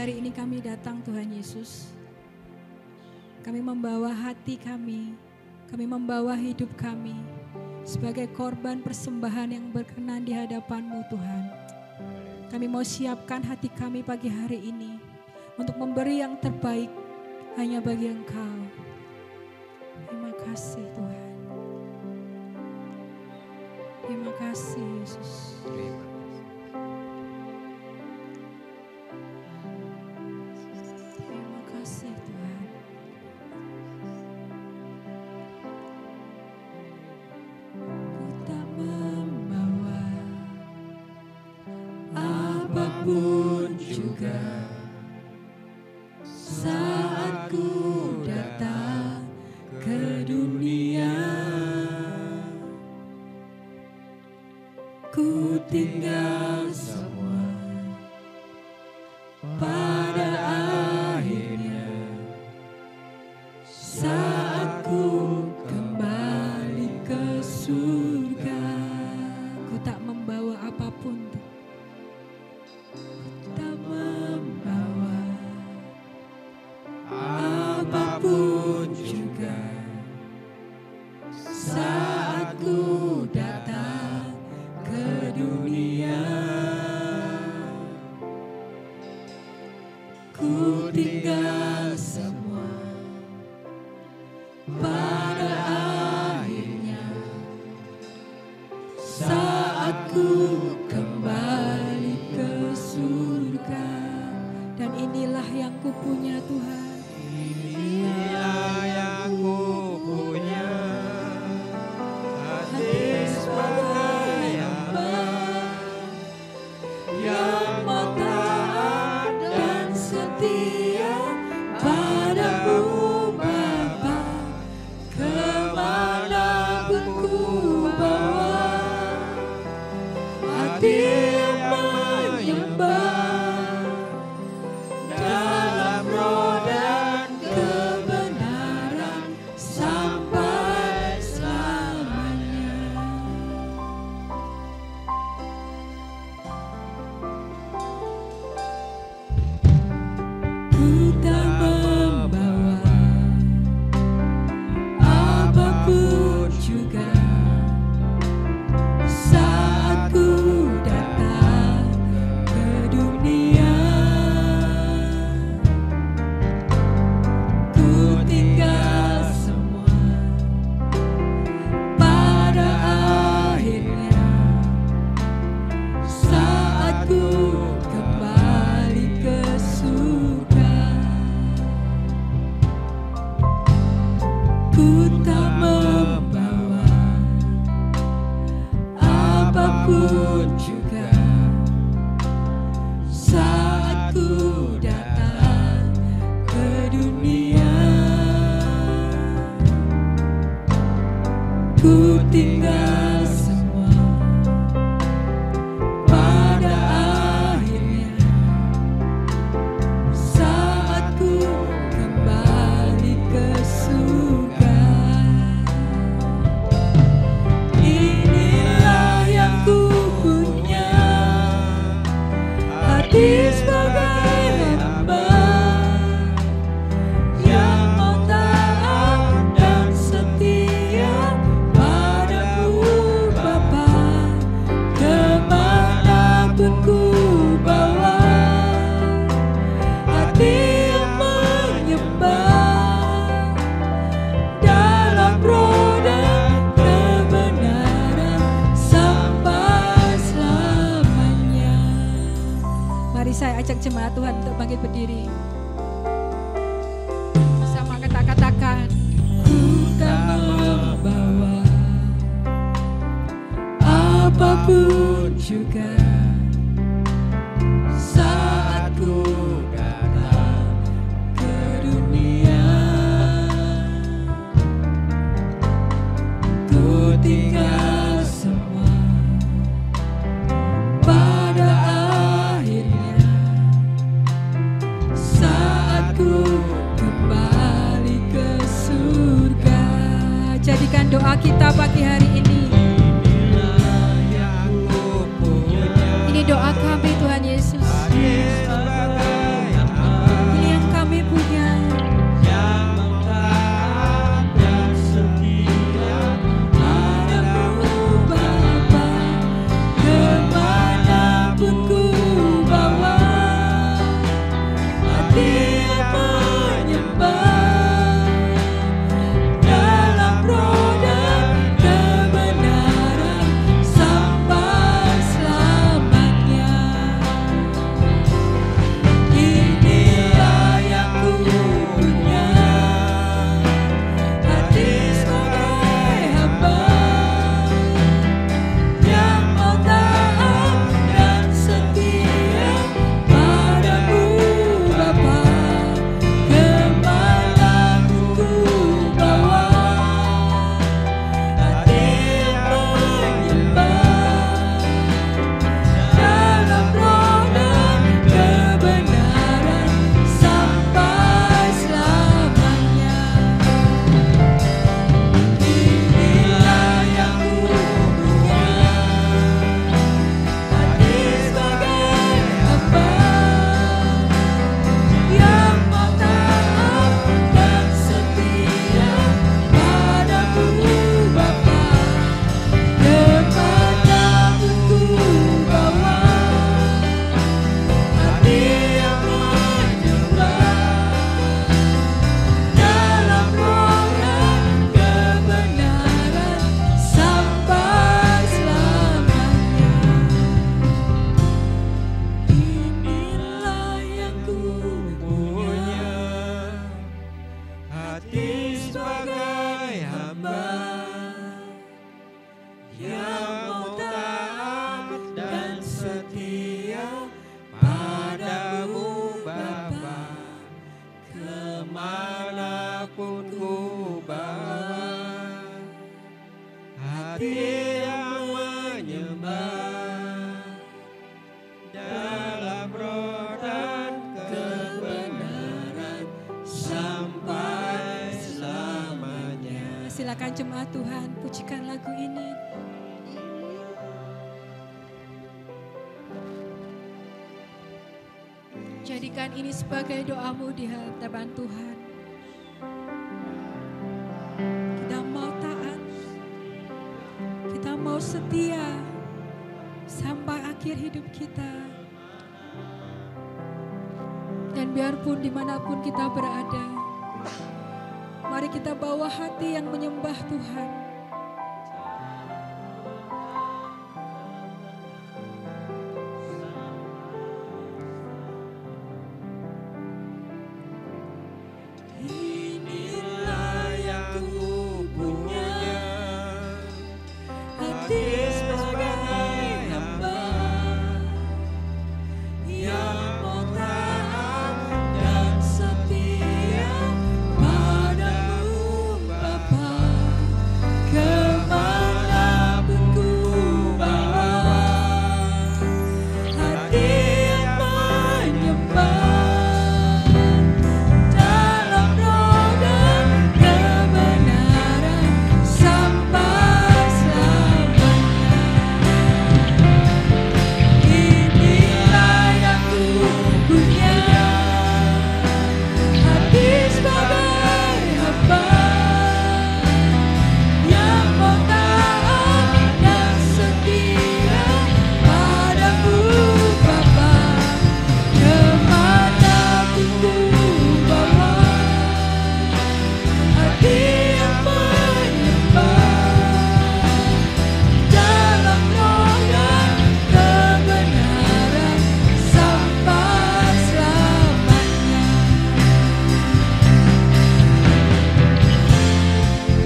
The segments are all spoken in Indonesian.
hari ini kami datang Tuhan Yesus. Kami membawa hati kami membawa hidup kami sebagai korban persembahan yang berkenan di hadapan-Mu Tuhan. Kami mau siapkan hati kami pagi hari ini untuk memberi yang terbaik hanya bagi Engkau. Terima kasih Tuhan. Terima kasih Yesus. Terima kasih Tuhan. Ku tak membawa apapun juga saat ku datang ke dunia. Ku tinggal semua pada akhirnya saat ku kembali ke surga. Ku tak membawa apapun, ku tak membawa apapun juga saat ku datang ke dunia. Ku tinggal semua pada akhirnya saat ku kembali ke surga. Dan inilah yang ku punya Tuhan. Inilah yang ku punya, hati sebagai hamba yang mau taat dan setia Padamu Bapa, kemanapun ku bawa, hati yang menyembah dalam roh dan kebenaran sampai selamanya. Ku tak membawa apapun juga saat ku datang ke dunia. Ku tinggal semua pada akhirnya saat ku kembali ke surga. Ku tak membawa apapun juga saat ku datang ke dunia. Ku tinggal semua pada akhirnya saat ku kembali ke surga. Inilah yang ku punya, hati sebagai hamba yang mau taat dan setia padamu Bapa, kemanapun ku bawa, hati yang menyembah dalam roh dan kebenaran sampai selamanya. Mari saya ajak jemaat Tuhan untuk bangkit berdiri. Sama kita katakan, ku tak membawa apapun juga saat ku datang ke dunia. Ku tinggal semua pada akhirnya saat ku kembali ke surga. Jadikan doa kita pagi hari ini. Inilah yang ku punya, Ini doa kami Tuhan Yesus. hati sebagai hamba hati yang menyembah dalam roh dan kebenaran sampai selamanya. Silakan jemaat Tuhan, pujikan lagu ini. Jadikan ini sebagai doamu di hadapan Tuhan. Kita mau taat, kita mau setia sampai akhir hidup kita. Dan biarpun dimanapun kita berada, mari kita bawa hati yang menyembah Tuhan. Inilah yang ku punya, hati sebagai hamba yang mau taat dan setia padamu Bapa. Kemanapun ku bawa, hati yang menyembah dalam roh dan kebenaran sampai selamanya. Inilah yang ku punya, hati sebagai hamba yang mau taat dan setia padamu Bapa. Kemanapun ku bawa, hati yang menyembah dalam roh dan kebenaran sampai selamanya.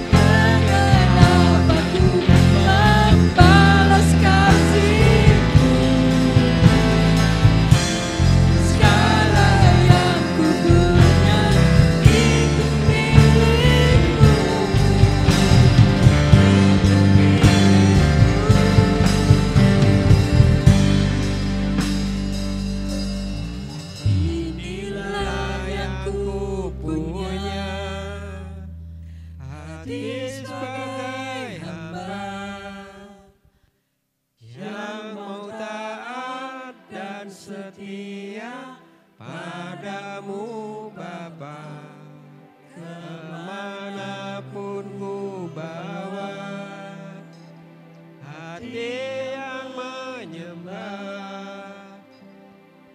Mengapa ku membalas kasih-Mu? Segala yang ku punya itu milik-Mu. Inilah yang ku punya, hati sebagai hamba yang mau taat dan setia padamu Bapa. Kemanapun ku bawa, hati yang menyembah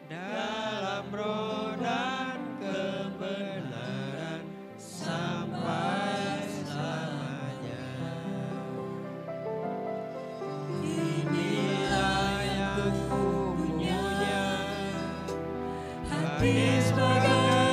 dalam roh dan kebenaran sampai selamanya. Inilah yang ku punya, hati sebagai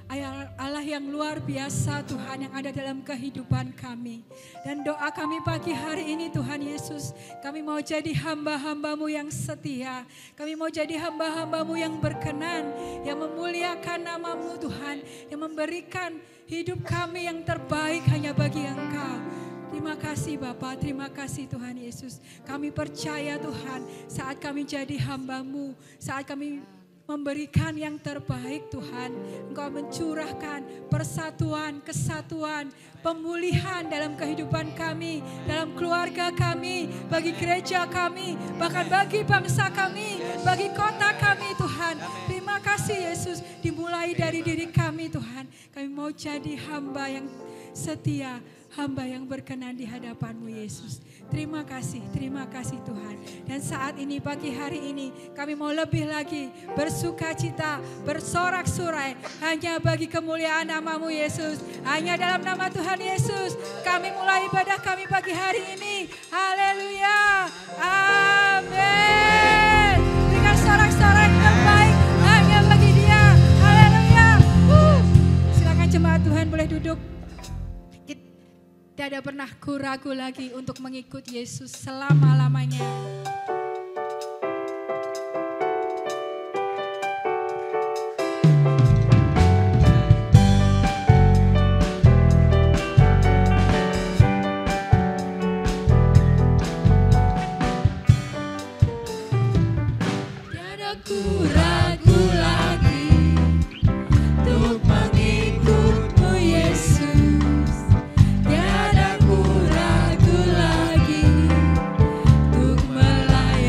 Allah yang luar biasa Tuhan yang ada dalam kehidupan kami. Dan doa kami pagi hari ini Tuhan Yesus, kami mau jadi hamba-hamba-Mu yang setia. Kami mau jadi hamba-hamba-Mu yang berkenan, yang memuliakan nama-Mu Tuhan, yang memberikan hidup kami yang terbaik hanya bagi Engkau. Terima kasih Bapa, terima kasih Tuhan Yesus. Kami percaya Tuhan, saat kami jadi hamba-Mu, saat kami memberikan yang terbaik Tuhan, Engkau mencurahkan persatuan, kesatuan, pemulihan dalam kehidupan kami, dalam keluarga kami, bagi gereja kami, bahkan bagi bangsa kami, bagi kota kami Tuhan. Terima kasih Yesus, dimulai dari diri kami Tuhan. Kami mau jadi hamba yang setia, hamba yang berkenan di hadapan-Mu Yesus. Terima kasih Tuhan. Dan saat ini, pagi hari ini, kami mau lebih lagi bersuka cita, bersorak-sorai hanya bagi kemuliaan nama-Mu Yesus. Hanya dalam nama Tuhan Yesus kami mulai ibadah kami pagi hari ini. Haleluya, amin. Berikan sorak-sorai yang terbaik hanya bagi Dia. Haleluya. Silakan jemaat Tuhan boleh duduk. Tidak pernah ragu lagi untuk mengikut Yesus selama-lamanya. Tiada ku ragu lagi untuk mengikut-Mu Yesus. Tiada ku ragu lagi untuk melayani.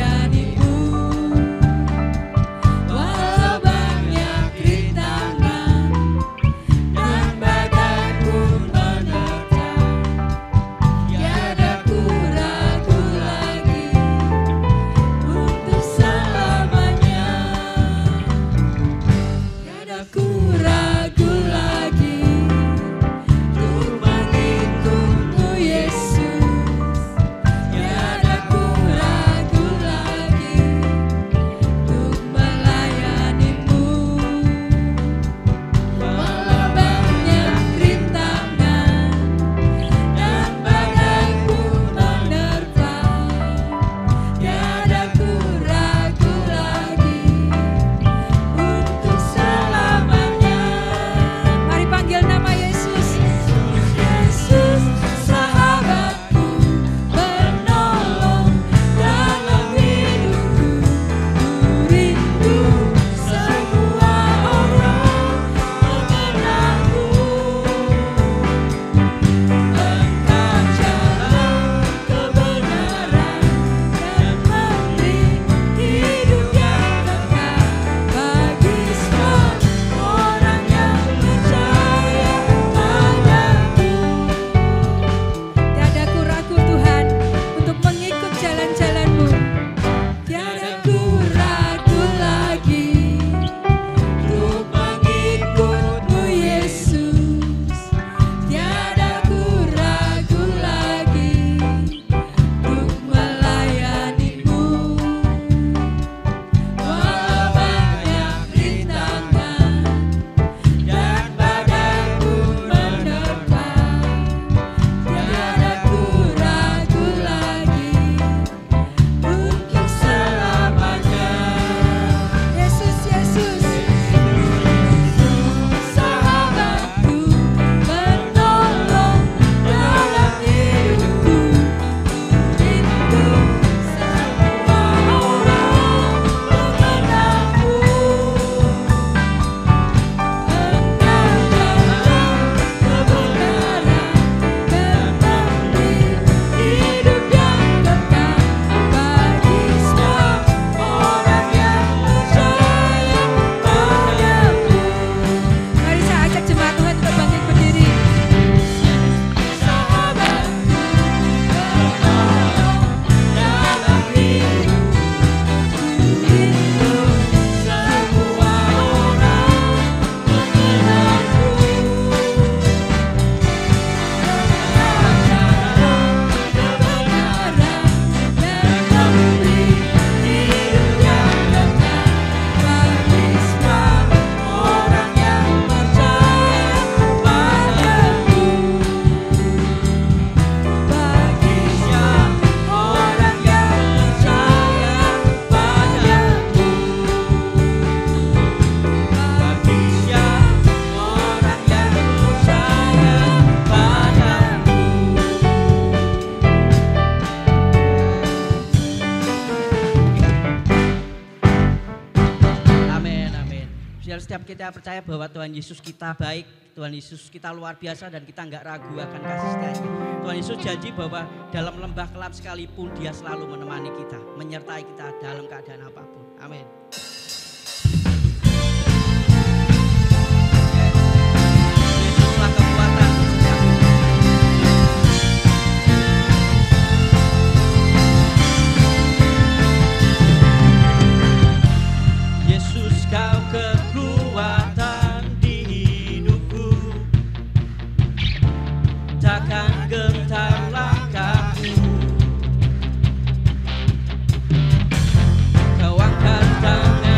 kita percaya bahwa Tuhan Yesus kita baik, Tuhan Yesus kita luar biasa dan kita nggak ragu akan kasih setia-Nya. Tuhan Yesus janji bahwa dalam lembah gelap sekalipun Dia selalu menemani kita, menyertai kita dalam keadaan apapun. Amin. Yesuslah kekuatan setiap hidup. Yesus kau kekuatan di hidupku, takkan gentar langkahku. Kau angkat tangan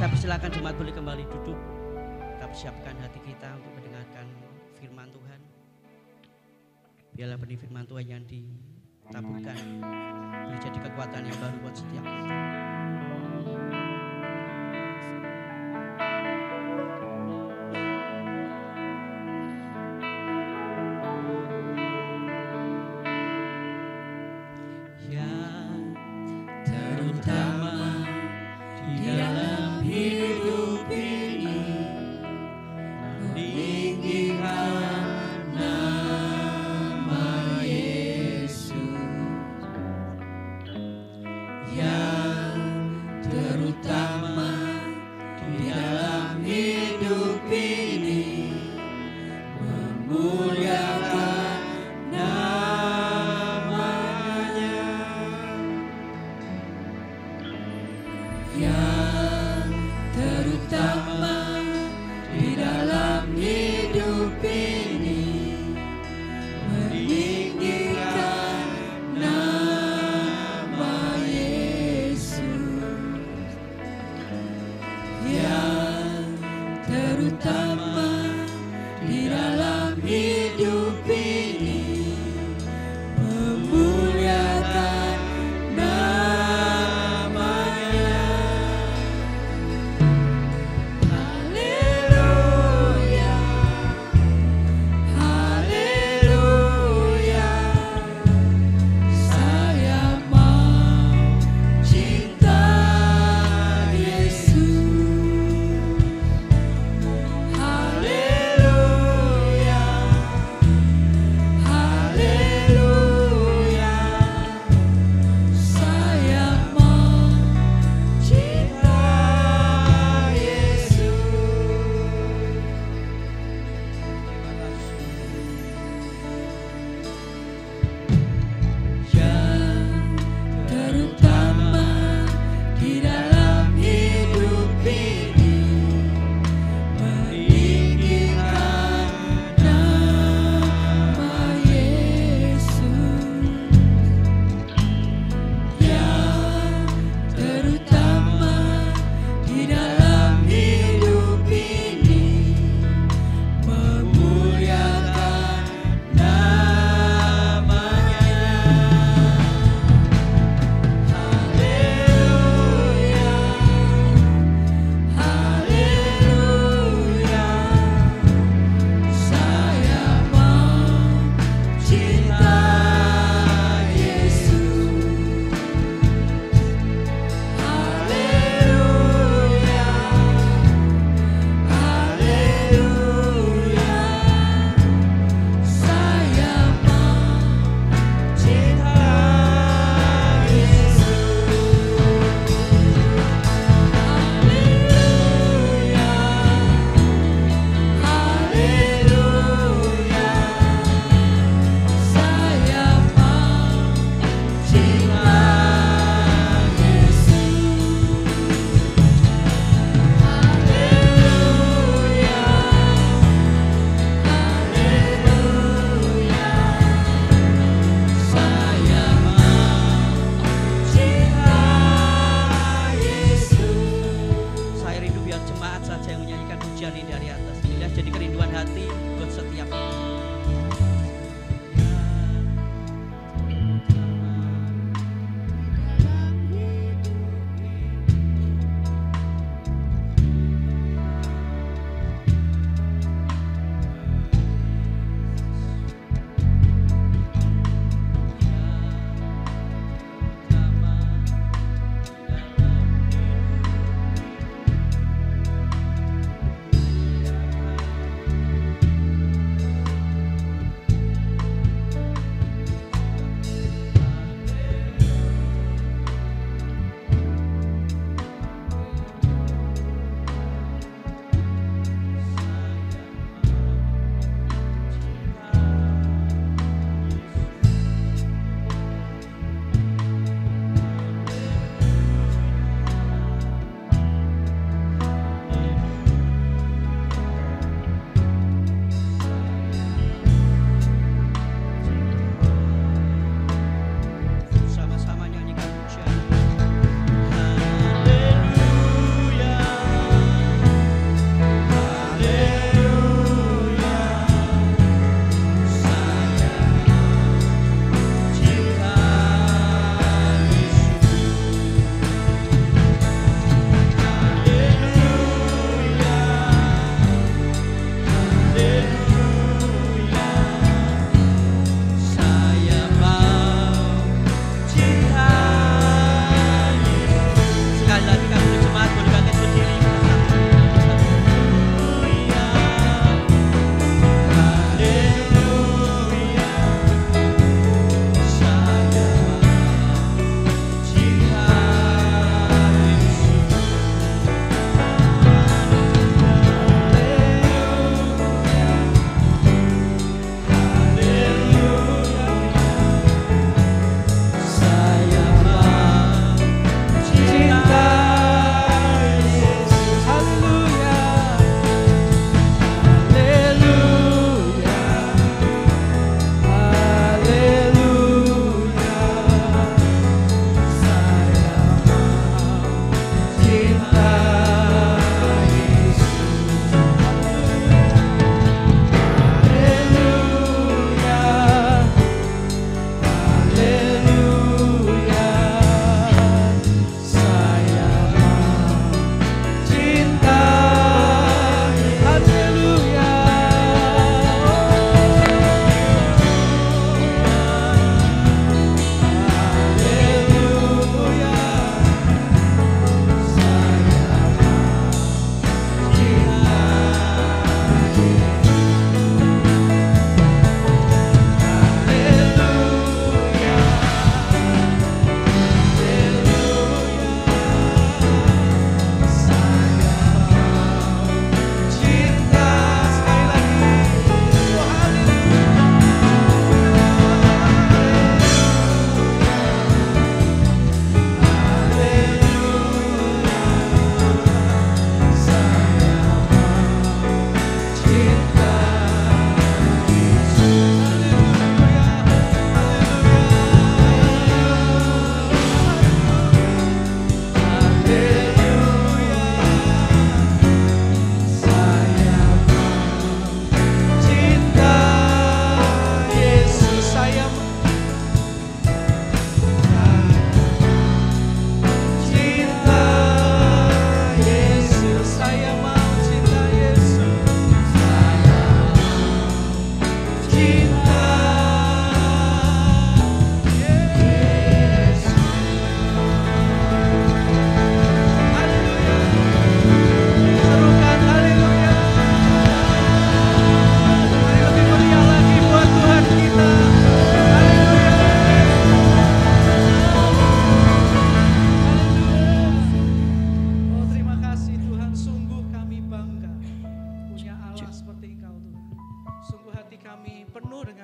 Saya persilakan jemaat boleh kembali duduk. Kita persiapkan hati kita untuk mendengarkan firman Tuhan. Biarlah benih firman Tuhan yang ditaburkan boleh jadi kekuatan yang baru buat setiap kita. Yang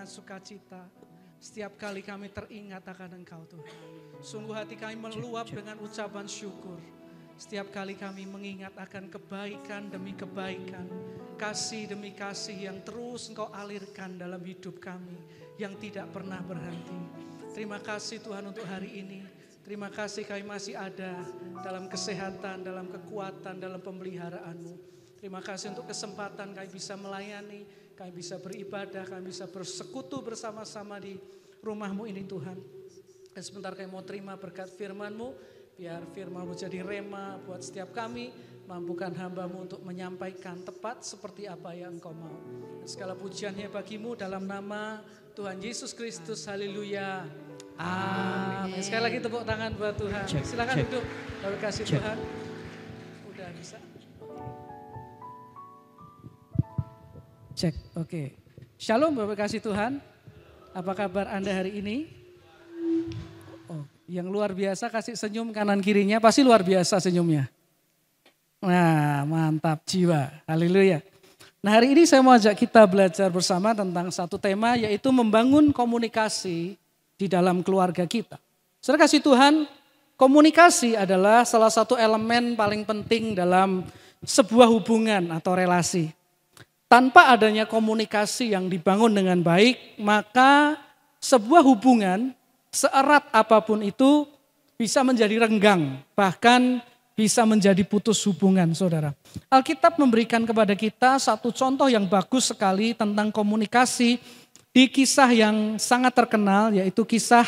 sukacita. Setiap kali kami teringat akan Engkau Tuhan. Sungguh hati kami meluap dengan ucapan syukur. Setiap kali kami mengingat akan kebaikan demi kebaikan, kasih demi kasih yang terus Engkau alirkan dalam hidup kami, yang tidak pernah berhenti. Terima kasih Tuhan untuk hari ini. Terima kasih kami masih ada dalam kesehatan, dalam kekuatan, dalam pemeliharaan-Mu. Terima kasih untuk kesempatan kami bisa melayani, kami bisa beribadah, kami bisa bersekutu bersama-sama di rumah-Mu ini Tuhan. Dan sebentar kami mau terima berkat firman-Mu. Biar firman-Mu jadi rema buat setiap kami. Mampukan hamba-Mu untuk menyampaikan tepat seperti apa yang Engkau mau. Segala pujiannya bagi-Mu dalam nama Tuhan Yesus Kristus. Haleluya. Amin. Sekali lagi tepuk tangan buat Tuhan. Silakan duduk. Bapak kasih Tuhan. Udah bisa. Cek. Oke. Shalom Bapak kasih Tuhan. Apa kabar Anda hari ini? Oh, yang luar biasa kasih senyum kanan kirinya, pasti luar biasa senyumnya. Nah, mantap jiwa. Haleluya. Nah, hari ini saya mau ajak kita belajar bersama tentang satu tema, yaitu membangun komunikasi di dalam keluarga kita. Saudara kasih Tuhan, komunikasi adalah salah satu elemen paling penting dalam sebuah hubungan atau relasi. Tanpa adanya komunikasi yang dibangun dengan baik, maka sebuah hubungan seerat apapun itu bisa menjadi renggang, bahkan bisa menjadi putus hubungan, saudara. Alkitab memberikan kepada kita satu contoh yang bagus sekali tentang komunikasi di kisah yang sangat terkenal, yaitu kisah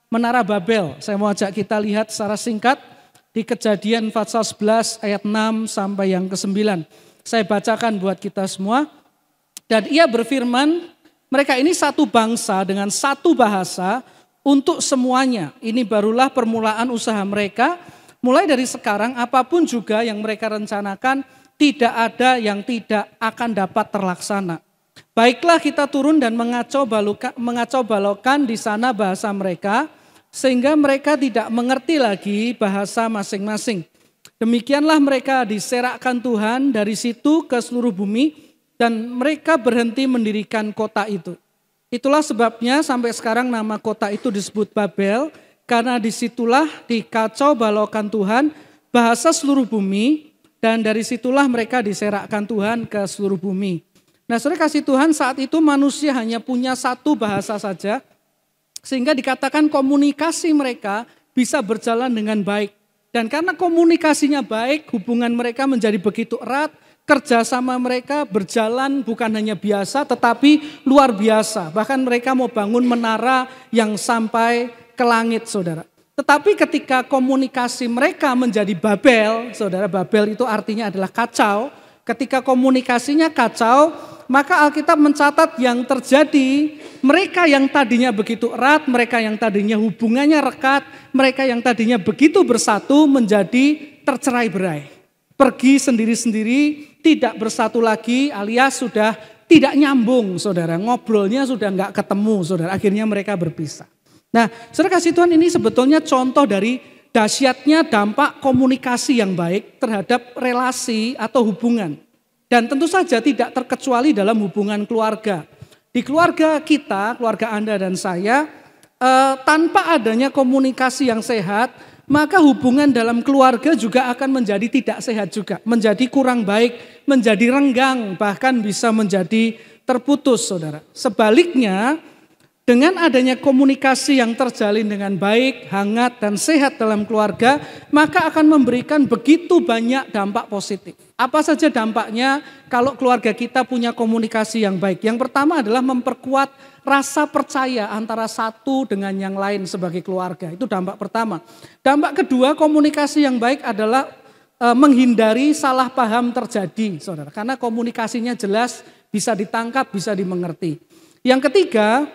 Menara Babel. Saya mau ajak kita lihat secara singkat di Kejadian pasal 11 ayat 6 sampai yang ke-9. Saya bacakan buat kita semua. Dan ia berfirman, mereka ini satu bangsa dengan satu bahasa, untuk semuanya. Ini barulah permulaan usaha mereka. Mulai dari sekarang apapun juga yang mereka rencanakan, tidak ada yang tidak akan dapat terlaksana. Baiklah kita turun dan mengacau balokkan di sana bahasa mereka, sehingga mereka tidak mengerti lagi bahasa masing-masing. Demikianlah mereka diserakkan Tuhan dari situ ke seluruh bumi, dan mereka berhenti mendirikan kota itu. Itulah sebabnya sampai sekarang nama kota itu disebut Babel, karena disitulah dikacau balokkan Tuhan bahasa seluruh bumi, dan dari situlah mereka diserakkan Tuhan ke seluruh bumi. Nah, saudara kasih Tuhan, saat itu manusia hanya punya satu bahasa saja, sehingga dikatakan komunikasi mereka bisa berjalan dengan baik. Dan karena komunikasinya baik, hubungan mereka menjadi begitu erat, kerjasama mereka berjalan bukan hanya biasa tetapi luar biasa. Bahkan mereka mau bangun menara yang sampai ke langit, saudara. Tetapi ketika komunikasi mereka menjadi Babel, saudara, Babel itu artinya adalah kacau. Ketika komunikasinya kacau, maka Alkitab mencatat yang terjadi, mereka yang tadinya begitu erat, mereka yang tadinya hubungannya rekat, mereka yang tadinya begitu bersatu menjadi tercerai-berai. Pergi sendiri-sendiri, tidak bersatu lagi, alias sudah tidak nyambung, saudara. Ngobrolnya sudah enggak ketemu, saudara. Akhirnya mereka berpisah. Nah, saudara kasih Tuhan, ini sebetulnya contoh dari dahsyatnya dampak komunikasi yang baik terhadap relasi atau hubungan. Dan tentu saja tidak terkecuali dalam hubungan keluarga. Di keluarga kita, keluarga Anda dan saya, tanpa adanya komunikasi yang sehat, maka hubungan dalam keluarga juga akan menjadi tidak sehat juga. Menjadi kurang baik, menjadi renggang, bahkan bisa menjadi terputus, saudara. Sebaliknya, dengan adanya komunikasi yang terjalin dengan baik, hangat, dan sehat dalam keluarga, maka akan memberikan begitu banyak dampak positif. Apa saja dampaknya kalau keluarga kita punya komunikasi yang baik? Yang pertama adalah memperkuat rasa percaya antara satu dengan yang lain sebagai keluarga. Itu dampak pertama. Dampak kedua, komunikasi yang baik adalah menghindari salah paham terjadi, saudara. Karena komunikasinya jelas, bisa ditangkap, bisa dimengerti. Yang ketiga,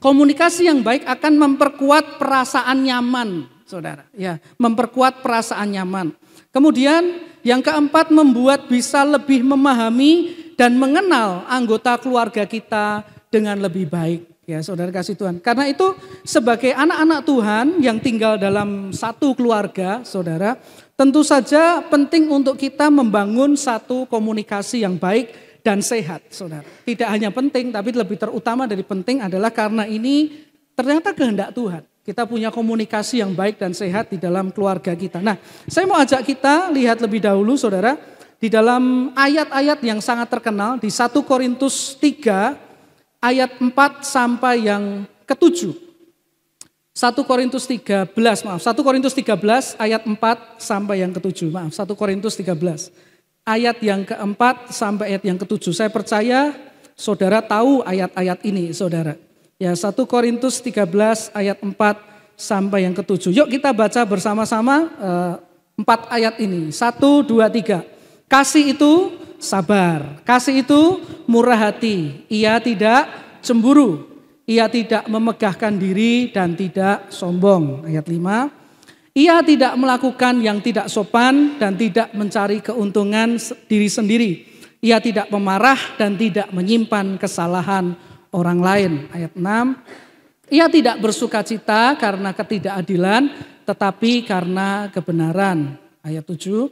komunikasi yang baik akan memperkuat perasaan nyaman, saudara. Ya, memperkuat perasaan nyaman. Kemudian yang keempat, membuat bisa lebih memahami dan mengenal anggota keluarga kita dengan lebih baik. Ya, saudara kasih Tuhan. Karena itu sebagai anak-anak Tuhan yang tinggal dalam satu keluarga, saudara, tentu saja penting untuk kita membangun satu komunikasi yang baik dan sehat, saudara. Tidak hanya penting, tapi lebih terutama dari penting adalah karena ini ternyata kehendak Tuhan. Kita punya komunikasi yang baik dan sehat di dalam keluarga kita. Nah, saya mau ajak kita lihat lebih dahulu, saudara, di dalam ayat-ayat yang sangat terkenal di 1 Korintus 3 ayat 4 sampai yang ke-7. 1 Korintus 13 ayat 4 sampai yang ke-7. 1 Korintus 13 ayat yang ke-4 sampai ayat yang ke-7. Saya percaya saudara tahu ayat-ayat ini, saudara. Ya, 1 Korintus 13 ayat 4 sampai yang ke-7. Yuk kita baca bersama-sama 4 ayat ini. 1, 2, 3. Kasih itu sabar, kasih itu murah hati, ia tidak cemburu. Ia tidak memegahkan diri dan tidak sombong. Ayat 5. Ia tidak melakukan yang tidak sopan dan tidak mencari keuntungan diri sendiri. Ia tidak pemarah dan tidak menyimpan kesalahan orang lain. Ayat 6. Ia tidak bersukacita karena ketidakadilan tetapi karena kebenaran. Ayat 7.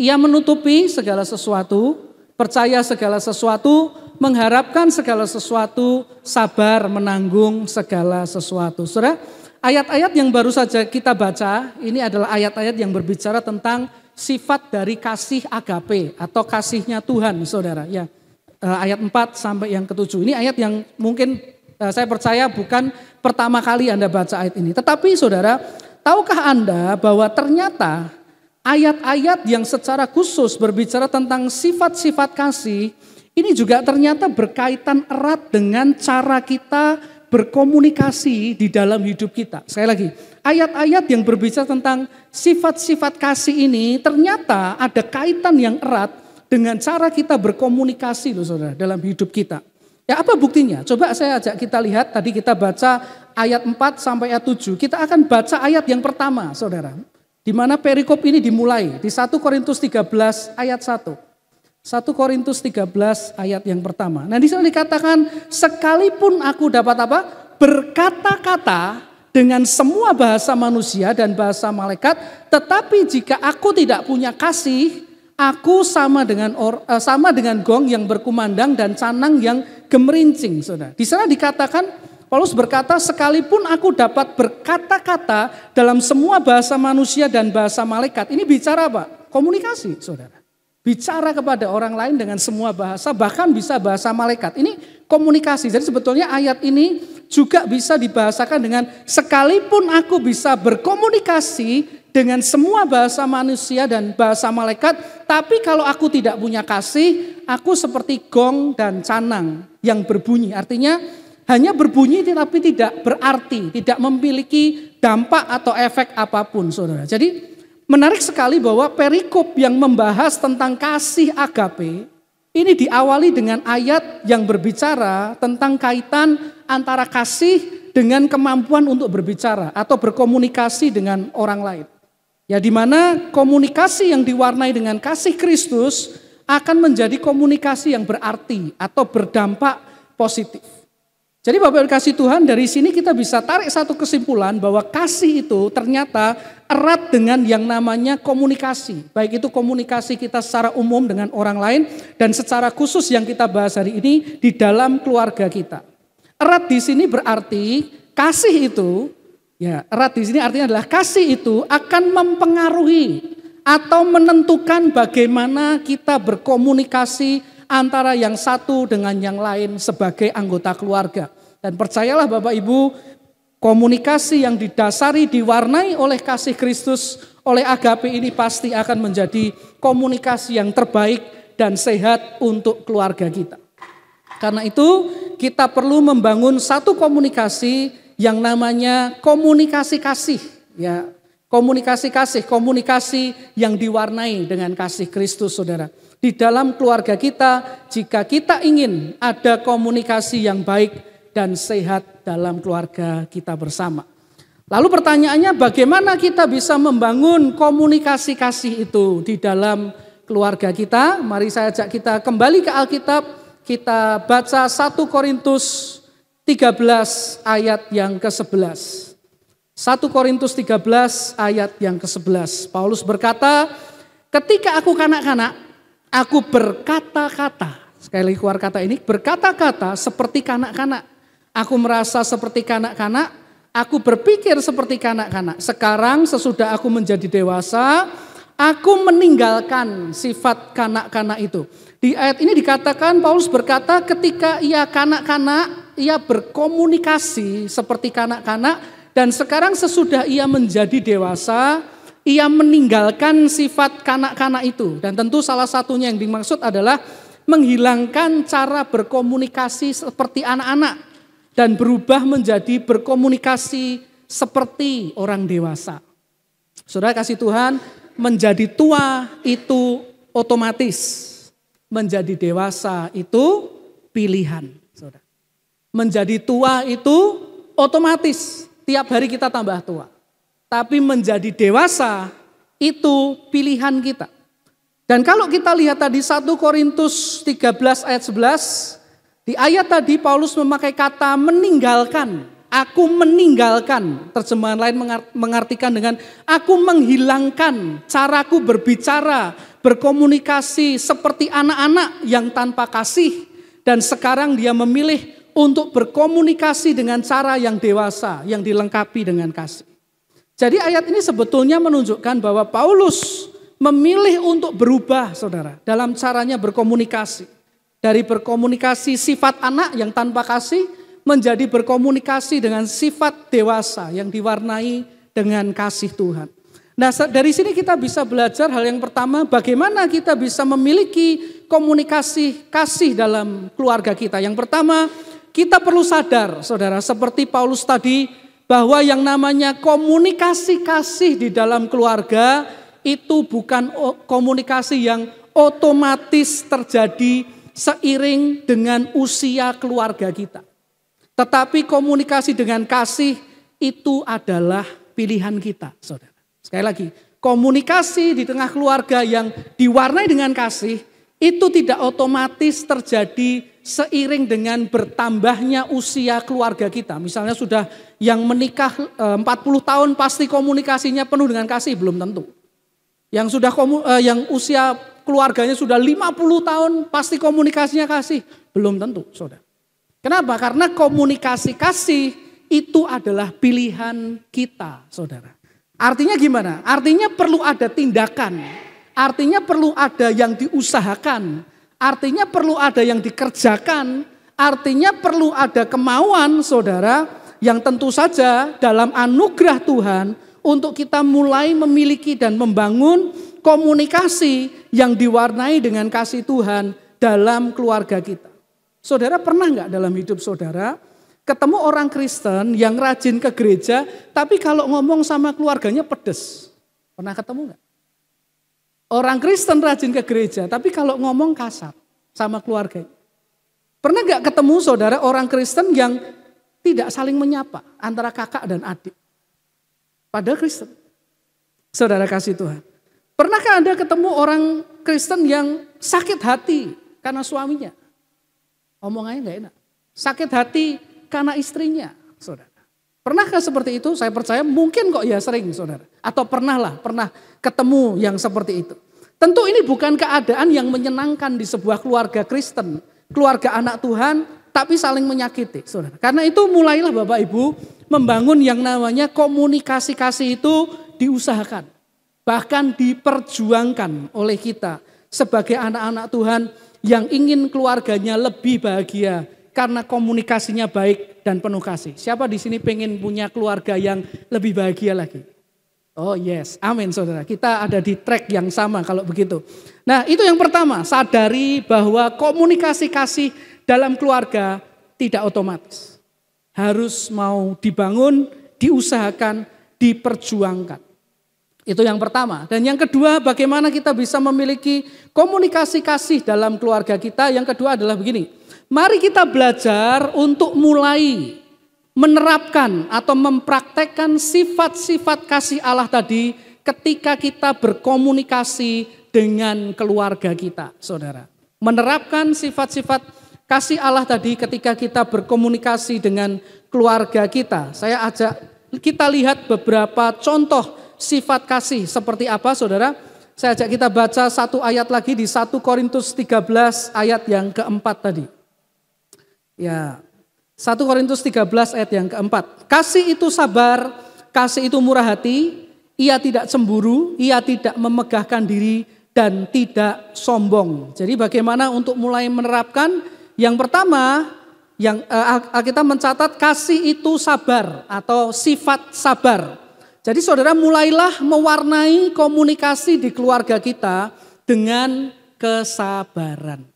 Ia menutupi segala sesuatu, percaya segala sesuatu, mengharapkan segala sesuatu, sabar menanggung segala sesuatu. Saudara, ayat-ayat yang baru saja kita baca, ini adalah ayat-ayat yang berbicara tentang sifat dari kasih agape atau kasihnya Tuhan, saudara. Ya, ayat 4 sampai yang ke-7. Ini ayat yang mungkin saya percaya bukan pertama kali Anda baca ayat ini. Tetapi saudara, tahukah Anda bahwa ternyata ayat-ayat yang secara khusus berbicara tentang sifat-sifat kasih, ini juga ternyata berkaitan erat dengan cara kita berkomunikasi di dalam hidup kita. Sekali lagi, ayat-ayat yang berbicara tentang sifat-sifat kasih ini ternyata ada kaitan yang erat dengan cara kita berkomunikasi loh saudara dalam hidup kita. Ya apa buktinya? Coba saya ajak kita lihat, tadi kita baca ayat 4 sampai ayat 7. Kita akan baca ayat yang pertama saudara. Di mana perikop ini dimulai di 1 Korintus 13 ayat 1. 1 Korintus 13 ayat yang pertama. Nah di sana dikatakan, sekalipun aku dapat apa? Berkata-kata dengan semua bahasa manusia dan bahasa malaikat, tetapi jika aku tidak punya kasih, aku sama dengan gong yang berkumandang dan canang yang gemerincing. Saudara. Di sana dikatakan, Paulus berkata, sekalipun aku dapat berkata-kata dalam semua bahasa manusia dan bahasa malaikat. Ini bicara apa? Komunikasi, saudara. Bicara kepada orang lain dengan semua bahasa, bahkan bisa bahasa malaikat. Ini komunikasi. Jadi sebetulnya ayat ini juga bisa dibahasakan dengan sekalipun aku bisa berkomunikasi dengan semua bahasa manusia dan bahasa malaikat, tapi kalau aku tidak punya kasih, aku seperti gong dan canang yang berbunyi. Artinya hanya berbunyi tapi tidak berarti, tidak memiliki dampak atau efek apapun, saudara. Jadi menarik sekali bahwa perikop yang membahas tentang kasih agape ini diawali dengan ayat yang berbicara tentang kaitan antara kasih dengan kemampuan untuk berbicara atau berkomunikasi dengan orang lain. Ya, di mana komunikasi yang diwarnai dengan kasih Kristus akan menjadi komunikasi yang berarti atau berdampak positif. Jadi Bapak Ibu kasih Tuhan, dari sini kita bisa tarik satu kesimpulan bahwa kasih itu ternyata erat dengan yang namanya komunikasi. Baik itu komunikasi kita secara umum dengan orang lain dan secara khusus yang kita bahas hari ini di dalam keluarga kita. Erat di sini berarti kasih itu, ya erat di sini artinya adalah kasih itu akan mempengaruhi atau menentukan bagaimana kita berkomunikasi antara yang satu dengan yang lain sebagai anggota keluarga. Dan percayalah Bapak Ibu, komunikasi yang didasari diwarnai oleh kasih Kristus, oleh agape ini pasti akan menjadi komunikasi yang terbaik dan sehat untuk keluarga kita. Karena itu kita perlu membangun satu komunikasi yang namanya komunikasi kasih. Ya, komunikasi kasih, komunikasi yang diwarnai dengan kasih Kristus, saudara. Di dalam keluarga kita, jika kita ingin ada komunikasi yang baik dan sehat dalam keluarga kita bersama. Lalu pertanyaannya, bagaimana kita bisa membangun komunikasi kasih itu di dalam keluarga kita? Mari saya ajak kita kembali ke Alkitab, kita baca 1 Korintus 13 ayat yang ke-11. 1 Korintus 13 ayat yang ke-11. Paulus berkata, ketika aku kanak-kanak, aku berkata-kata. Sekali lagi keluar kata ini, berkata-kata seperti kanak-kanak. Aku merasa seperti kanak-kanak, aku berpikir seperti kanak-kanak. Sekarang sesudah aku menjadi dewasa, aku meninggalkan sifat kanak-kanak itu. Di ayat ini dikatakan Paulus berkata ketika ia kanak-kanak, ia berkomunikasi seperti kanak-kanak. Dan sekarang sesudah ia menjadi dewasa, ia meninggalkan sifat kanak-kanak itu. Dan tentu salah satunya yang dimaksud adalah menghilangkan cara berkomunikasi seperti anak-anak. Dan berubah menjadi berkomunikasi seperti orang dewasa. Saudara kasih Tuhan, menjadi tua itu otomatis. Menjadi dewasa itu pilihan. Saudara. Menjadi tua itu otomatis. Tiap hari kita tambah tua. Tapi menjadi dewasa itu pilihan kita. Dan kalau kita lihat tadi 1 Korintus 13 ayat 11. Di ayat tadi Paulus memakai kata meninggalkan. Aku meninggalkan. Terjemahan lain mengartikan dengan aku menghilangkan caraku berbicara, berkomunikasi seperti anak-anak yang tanpa kasih. Dan sekarang dia memilih untuk berkomunikasi dengan cara yang dewasa, yang dilengkapi dengan kasih. Jadi ayat ini sebetulnya menunjukkan bahwa Paulus memilih untuk berubah, saudara, dalam caranya berkomunikasi. Dari berkomunikasi sifat anak yang tanpa kasih menjadi berkomunikasi dengan sifat dewasa yang diwarnai dengan kasih Tuhan. Nah, dari sini kita bisa belajar hal yang pertama, bagaimana kita bisa memiliki komunikasi kasih dalam keluarga kita. Yang pertama, kita perlu sadar, saudara, seperti Paulus tadi, bahwa yang namanya komunikasi kasih di dalam keluarga itu bukan komunikasi yang otomatis terjadi seiring dengan usia keluarga kita. Tetapi komunikasi dengan kasih itu adalah pilihan kita, saudara. Sekali lagi, komunikasi di tengah keluarga yang diwarnai dengan kasih itu tidak otomatis terjadi seiring dengan bertambahnya usia keluarga kita. Misalnya sudah yang menikah 40 tahun pasti komunikasinya penuh dengan kasih, belum tentu. Yang sudah yang usia keluarganya sudah 50 tahun pasti komunikasinya kasih, belum tentu, saudara. Kenapa? Karena komunikasi kasih itu adalah pilihan kita, saudara. Artinya gimana? Artinya perlu ada tindakan, artinya perlu ada yang diusahakan, artinya perlu ada yang dikerjakan, artinya perlu ada kemauan, saudara, yang tentu saja dalam anugerah Tuhan untuk kita mulai memiliki dan membangun komunikasi yang diwarnai dengan kasih Tuhan dalam keluarga kita. Saudara pernah nggak dalam hidup saudara ketemu orang Kristen yang rajin ke gereja, tapi kalau ngomong sama keluarganya pedes? Pernah ketemu nggak? Orang Kristen rajin ke gereja, tapi kalau ngomong kasar sama keluarga. Pernah nggak ketemu saudara orang Kristen yang tidak saling menyapa antara kakak dan adik? Padahal Kristen. Saudara kasih Tuhan. Pernahkah Anda ketemu orang Kristen yang sakit hati karena suaminya? Omongannya nggak enak. Sakit hati karena istrinya, saudara. Pernahkah seperti itu? Saya percaya mungkin kok ya sering, saudara. Atau pernah ketemu yang seperti itu. Tentu ini bukan keadaan yang menyenangkan di sebuah keluarga Kristen. Keluarga anak Tuhan, tapi saling menyakiti, saudara. Karena itu mulailah Bapak Ibu membangun yang namanya komunikasi kasih itu diusahakan. Bahkan diperjuangkan oleh kita sebagai anak-anak Tuhan yang ingin keluarganya lebih bahagia karena komunikasinya baik dan penuh kasih. Siapa di sini pengen punya keluarga yang lebih bahagia lagi? Oh yes, amin saudara. Kita ada di track yang sama kalau begitu. Nah itu yang pertama, sadari bahwa komunikasi kasih dalam keluarga tidak otomatis. Harus mau dibangun, diusahakan, diperjuangkan. Itu yang pertama. Dan yang kedua, bagaimana kita bisa memiliki komunikasi kasih dalam keluarga kita. Yang kedua adalah begini. Mari kita belajar untuk mulai menerapkan atau mempraktekkan sifat-sifat kasih Allah tadi ketika kita berkomunikasi dengan keluarga kita, saudara. Menerapkan sifat-sifat kasih Allah tadi ketika kita berkomunikasi dengan keluarga kita. Saya ajak kita lihat beberapa contoh sifat kasih seperti apa, saudara. Saya ajak kita baca satu ayat lagi di 1 Korintus 13 ayat yang keempat tadi. Ya, 1 Korintus 13 ayat yang keempat. Kasih itu sabar, kasih itu murah hati, ia tidak cemburu, ia tidak memegahkan diri dan tidak sombong. Jadi bagaimana untuk mulai menerapkan? Yang pertama, yang kita mencatat kasih itu sabar atau sifat sabar. Jadi saudara mulailah mewarnai komunikasi di keluarga kita dengan kesabaran.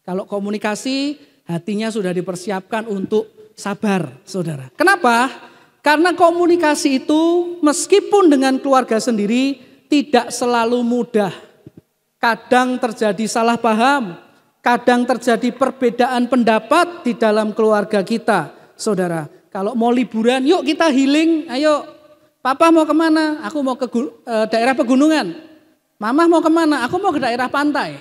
Kalau komunikasi hatinya sudah dipersiapkan untuk sabar saudara. Kenapa? Karena komunikasi itu meskipun dengan keluarga sendiri tidak selalu mudah. Kadang terjadi salah paham, kadang terjadi perbedaan pendapat di dalam keluarga kita saudara. Kalau mau liburan yuk kita healing, ayo. Papa mau kemana? Aku mau ke daerah pegunungan. Mama mau kemana? Aku mau ke daerah pantai.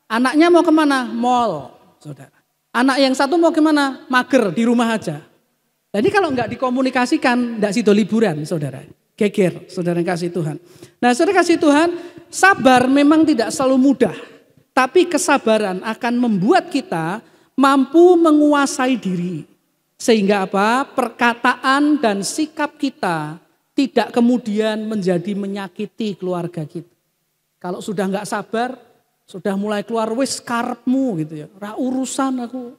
Anaknya mau kemana? Mall, saudara. Anak yang satu mau kemana? Mager di rumah aja. Jadi kalau nggak dikomunikasikan, nggak sido liburan, saudara. Geger, saudara kasih Tuhan. Nah, saudara kasih Tuhan, sabar memang tidak selalu mudah. Tapi kesabaran akan membuat kita mampu menguasai diri. Sehingga apa? Perkataan dan sikap kita tidak kemudian menjadi menyakiti keluarga kita. Kalau sudah nggak sabar, sudah mulai keluar wis karepmu gitu ya. Ra urusan aku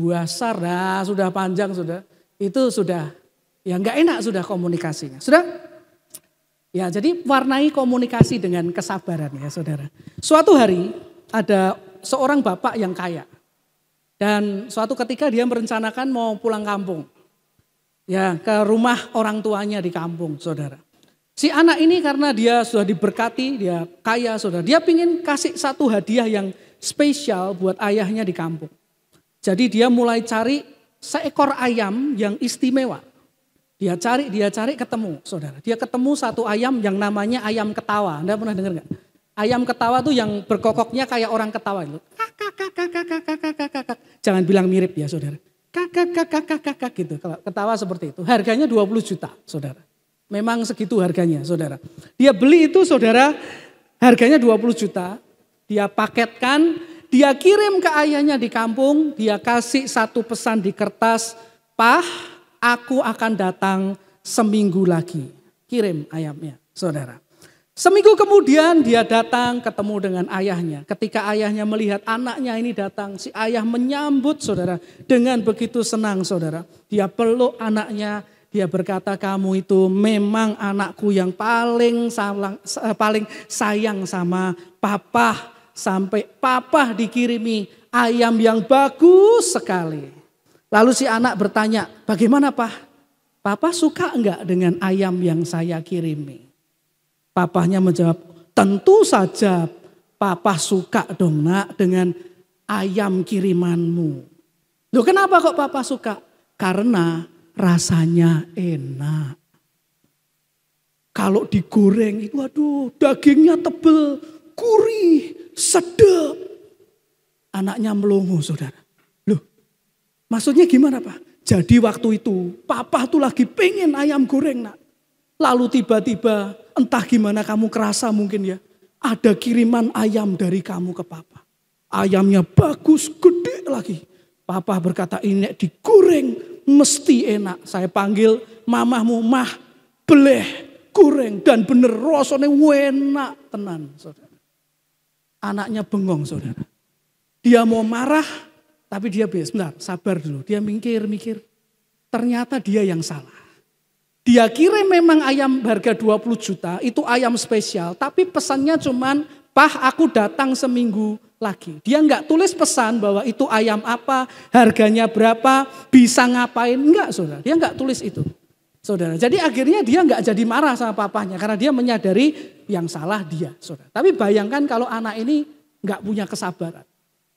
dasar, nah sudah panjang sudah. Itu sudah ya nggak enak sudah komunikasinya. Sudah? Ya jadi warnai komunikasi dengan kesabaran ya saudara. Suatu hari ada seorang bapak yang kaya. Dan suatu ketika dia merencanakan mau pulang kampung. Ya, ke rumah orang tuanya di kampung, saudara. Si anak ini karena dia sudah diberkati, dia kaya, saudara. Dia ingin kasih satu hadiah yang spesial buat ayahnya di kampung. Jadi dia mulai cari seekor ayam yang istimewa. Dia cari ketemu, saudara. Dia ketemu satu ayam yang namanya ayam ketawa. Anda pernah dengar nggak? Ayam ketawa tuh yang berkokoknya kayak orang ketawa itu. Jangan bilang mirip ya, saudara. Kakak gitu. Kalau ketawa seperti itu. Harganya 20 juta saudara. Memang segitu harganya saudara. Dia beli itu saudara harganya 20 juta. Dia paketkan. Dia kirim ke ayahnya di kampung. Dia kasih satu pesan di kertas. Pah, aku akan datang seminggu lagi. Kirim ayamnya saudara. Seminggu kemudian dia datang ketemu dengan ayahnya. Ketika ayahnya melihat anaknya ini datang, si ayah menyambut saudara dengan begitu senang saudara. Dia peluk anaknya, dia berkata kamu itu memang anakku yang paling sayang sama papa. Sampai papa dikirimi ayam yang bagus sekali. Lalu si anak bertanya, bagaimana Pak? Papa suka enggak dengan ayam yang saya kirimi? Papahnya menjawab, tentu saja papa suka dong nak dengan ayam kirimanmu. Loh kenapa kok papa suka? Karena rasanya enak. Kalau digoreng itu aduh dagingnya tebel, gurih, sedap. Anaknya melongo saudara. Loh maksudnya gimana Pak? Jadi waktu itu papa tuh lagi pengen ayam goreng nak. Lalu tiba-tiba entah gimana kamu kerasa mungkin ya. Ada kiriman ayam dari kamu ke papa. Ayamnya bagus, gede lagi. Papa berkata ini digoreng mesti enak. Saya panggil mamahmu, mah beleh goreng. Dan bener rasanya enak tenan saudara. Anaknya bengong saudara. Dia mau marah tapi dia sebentar sabar dulu. Dia mikir. Ternyata dia yang salah. Dia kirim memang ayam harga 20 juta, itu ayam spesial. Tapi pesannya cuman, Pah aku datang seminggu lagi. Dia enggak tulis pesan bahwa itu ayam apa, harganya berapa, bisa ngapain. Enggak saudara, dia enggak tulis itu. Saudara, jadi akhirnya dia enggak jadi marah sama papahnya. Karena dia menyadari yang salah dia. Saudara. Tapi bayangkan kalau anak ini enggak punya kesabaran.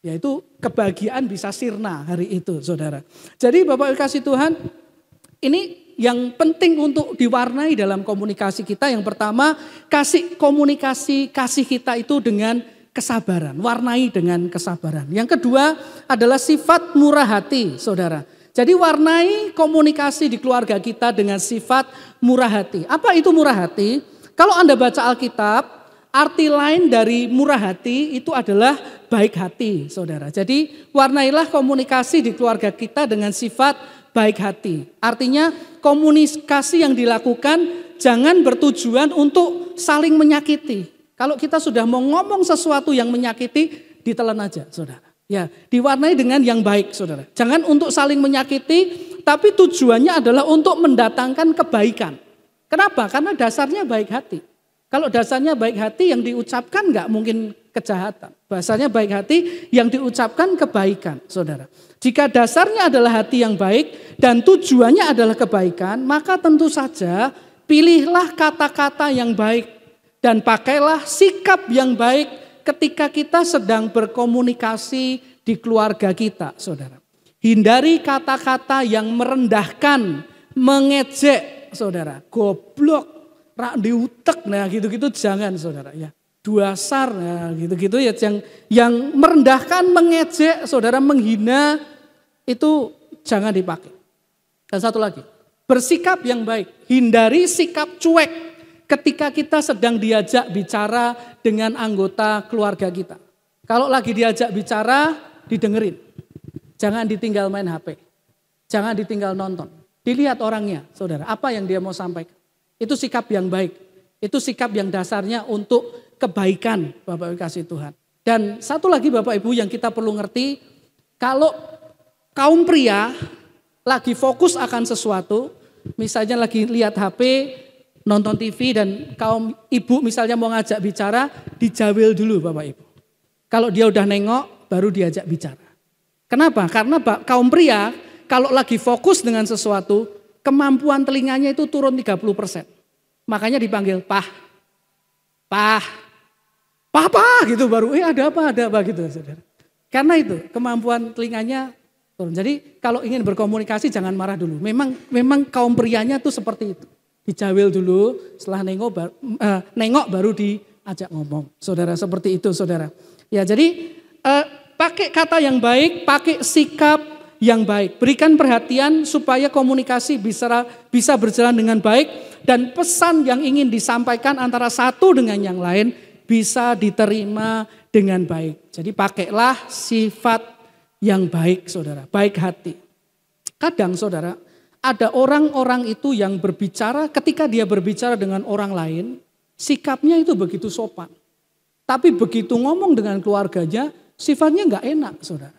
Yaitu kebahagiaan bisa sirna hari itu saudara. Jadi Bapak kasih Tuhan, ini yang penting untuk diwarnai dalam komunikasi kita. Yang pertama, komunikasi kasih kita itu dengan kesabaran. Warnai dengan kesabaran. Yang kedua adalah sifat murah hati, saudara. Jadi warnai komunikasi di keluarga kita dengan sifat murah hati. Apa itu murah hati? Kalau Anda baca Alkitab, Arti lain dari murah hati itu adalah baik hati, saudara. Jadi warnailah komunikasi di keluarga kita dengan sifat baik hati. Artinya komunikasi yang dilakukan jangan bertujuan untuk saling menyakiti. Kalau kita sudah mau ngomong sesuatu yang menyakiti, ditelan aja, saudara. Ya, diwarnai dengan yang baik, saudara. Jangan untuk saling menyakiti, tapi tujuannya adalah untuk mendatangkan kebaikan. Kenapa? Karena dasarnya baik hati. Kalau dasarnya baik hati yang diucapkan nggak mungkin kejahatan. Bahasanya baik hati yang diucapkan kebaikan, saudara. Jika dasarnya adalah hati yang baik dan tujuannya adalah kebaikan, maka tentu saja pilihlah kata-kata yang baik dan pakailah sikap yang baik ketika kita sedang berkomunikasi di keluarga kita, saudara. Hindari kata-kata yang merendahkan, mengejek, saudara. Goblok. Rak diutek, nah gitu-gitu jangan, saudara ya. Dasar, nah gitu-gitu ya, yang merendahkan, mengejek, saudara, menghina itu jangan dipakai. Dan satu lagi, bersikap yang baik, hindari sikap cuek ketika kita sedang diajak bicara dengan anggota keluarga kita. Kalau lagi diajak bicara, didengerin. Jangan ditinggal main HP. Jangan ditinggal nonton. Dilihat orangnya, saudara, apa yang dia mau sampaikan. Itu sikap yang baik. Itu sikap yang dasarnya untuk kebaikan, Bapak Ibu kasih Tuhan. Dan satu lagi Bapak Ibu yang kita perlu ngerti, kalau kaum pria lagi fokus akan sesuatu, misalnya lagi lihat HP, nonton TV, dan kaum ibu misalnya mau ngajak bicara, dijawil dulu Bapak Ibu. Kalau dia udah nengok, baru diajak bicara. Kenapa? Karena kaum pria kalau lagi fokus dengan sesuatu, kemampuan telinganya itu turun 30%. Makanya dipanggil Pah gitu baru ada apa gitu, saudara. Karena itu kemampuan telinganya turun. Jadi kalau ingin berkomunikasi jangan marah dulu. Memang kaum prianya tuh seperti itu. Dijawil dulu, setelah nengok baru diajak ngomong. Saudara, seperti itu, saudara. Ya, jadi pakai kata yang baik, pakai sikap yang baik. Berikan perhatian supaya komunikasi bisa berjalan dengan baik dan pesan yang ingin disampaikan antara satu dengan yang lain bisa diterima dengan baik. Jadi pakailah sifat yang baik, saudara, baik hati. Kadang, saudara, ada orang-orang itu yang berbicara, ketika dia berbicara dengan orang lain, sikapnya itu begitu sopan. Tapi begitu ngomong dengan keluarganya, sifatnya nggak enak, saudara.